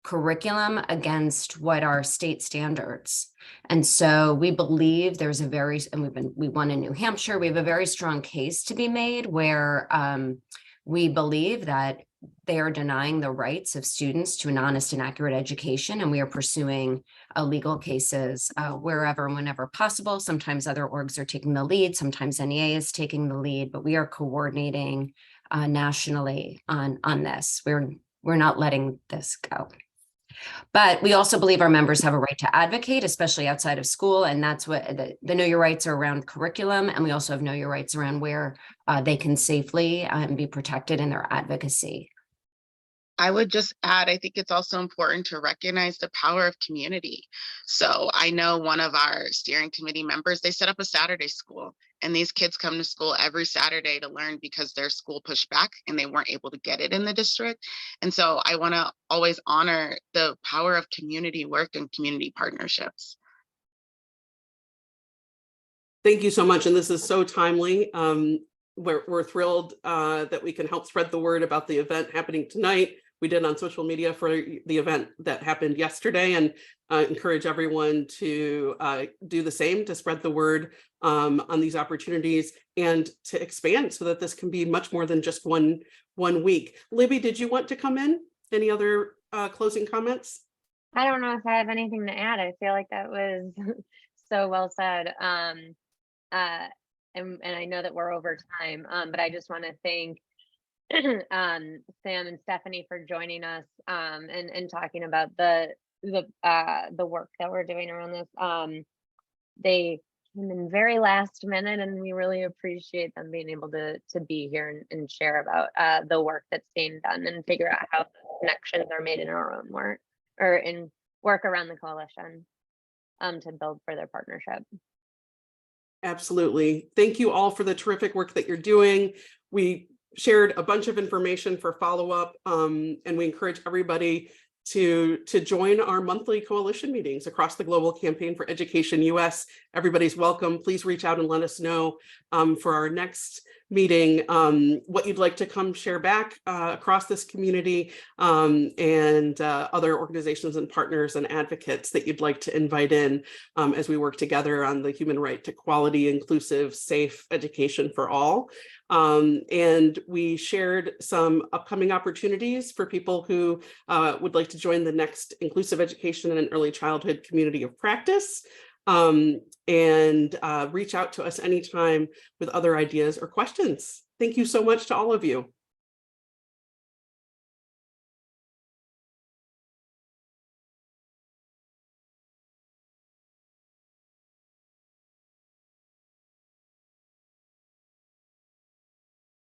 curriculum against what are state standards. And so we believe there's we won in New Hampshire, we have a very strong case to be made where we believe that they are denying the rights of students to an honest and accurate education. And we are pursuing legal cases wherever and whenever possible. Sometimes other orgs are taking the lead, sometimes NEA is taking the lead, but we are coordinating nationally on this. We're not letting this go. But we also believe our members have a right to advocate, especially outside of school. And that's what the Know Your Rights are around curriculum. And we also have Know Your Rights around where they can safely be protected in their advocacy.
I would just add, I think it's also important to recognize the power of community. So I know one of our steering committee members, they set up a Saturday school, and these kids come to school every Saturday to learn because their school pushed back and they weren't able to get it in the district. And so I want to always honor the power of community work and community partnerships.
Thank you so much. And this is so timely. We're thrilled that we can help spread the word about the event happening tonight. We did on social media for the event that happened yesterday, and encourage everyone to do the same, to spread the word on these opportunities and to expand so that this can be much more than just one week. Libby, did you want to come in? Any other closing comments?
I don't know if I have anything to add. I feel like that was so well said. And I know that we're over time, but I just want to thank Sam and Stephanie for joining us and talking about the work that we're doing around this. came in very last minute, and we really appreciate them being able to be here and share about the work that's being done and figure out how connections are made in our own work or in work around the coalition to build further partnership.
Absolutely. Thank you all for the terrific work that you're doing. We shared a bunch of information for follow-up, and we encourage everybody to join our monthly coalition meetings across the Global Campaign for Education US. Everybody's welcome. Please reach out and let us know for our next meeting what you'd like to come share back across this community, and other organizations and partners and advocates that you'd like to invite in as we work together on the human right to quality, inclusive, safe education for all. And we shared some upcoming opportunities for people who would like to join the next Inclusive Education and Early Childhood Community of Practice. And reach out to us anytime with other ideas or questions. Thank you so much to all of you.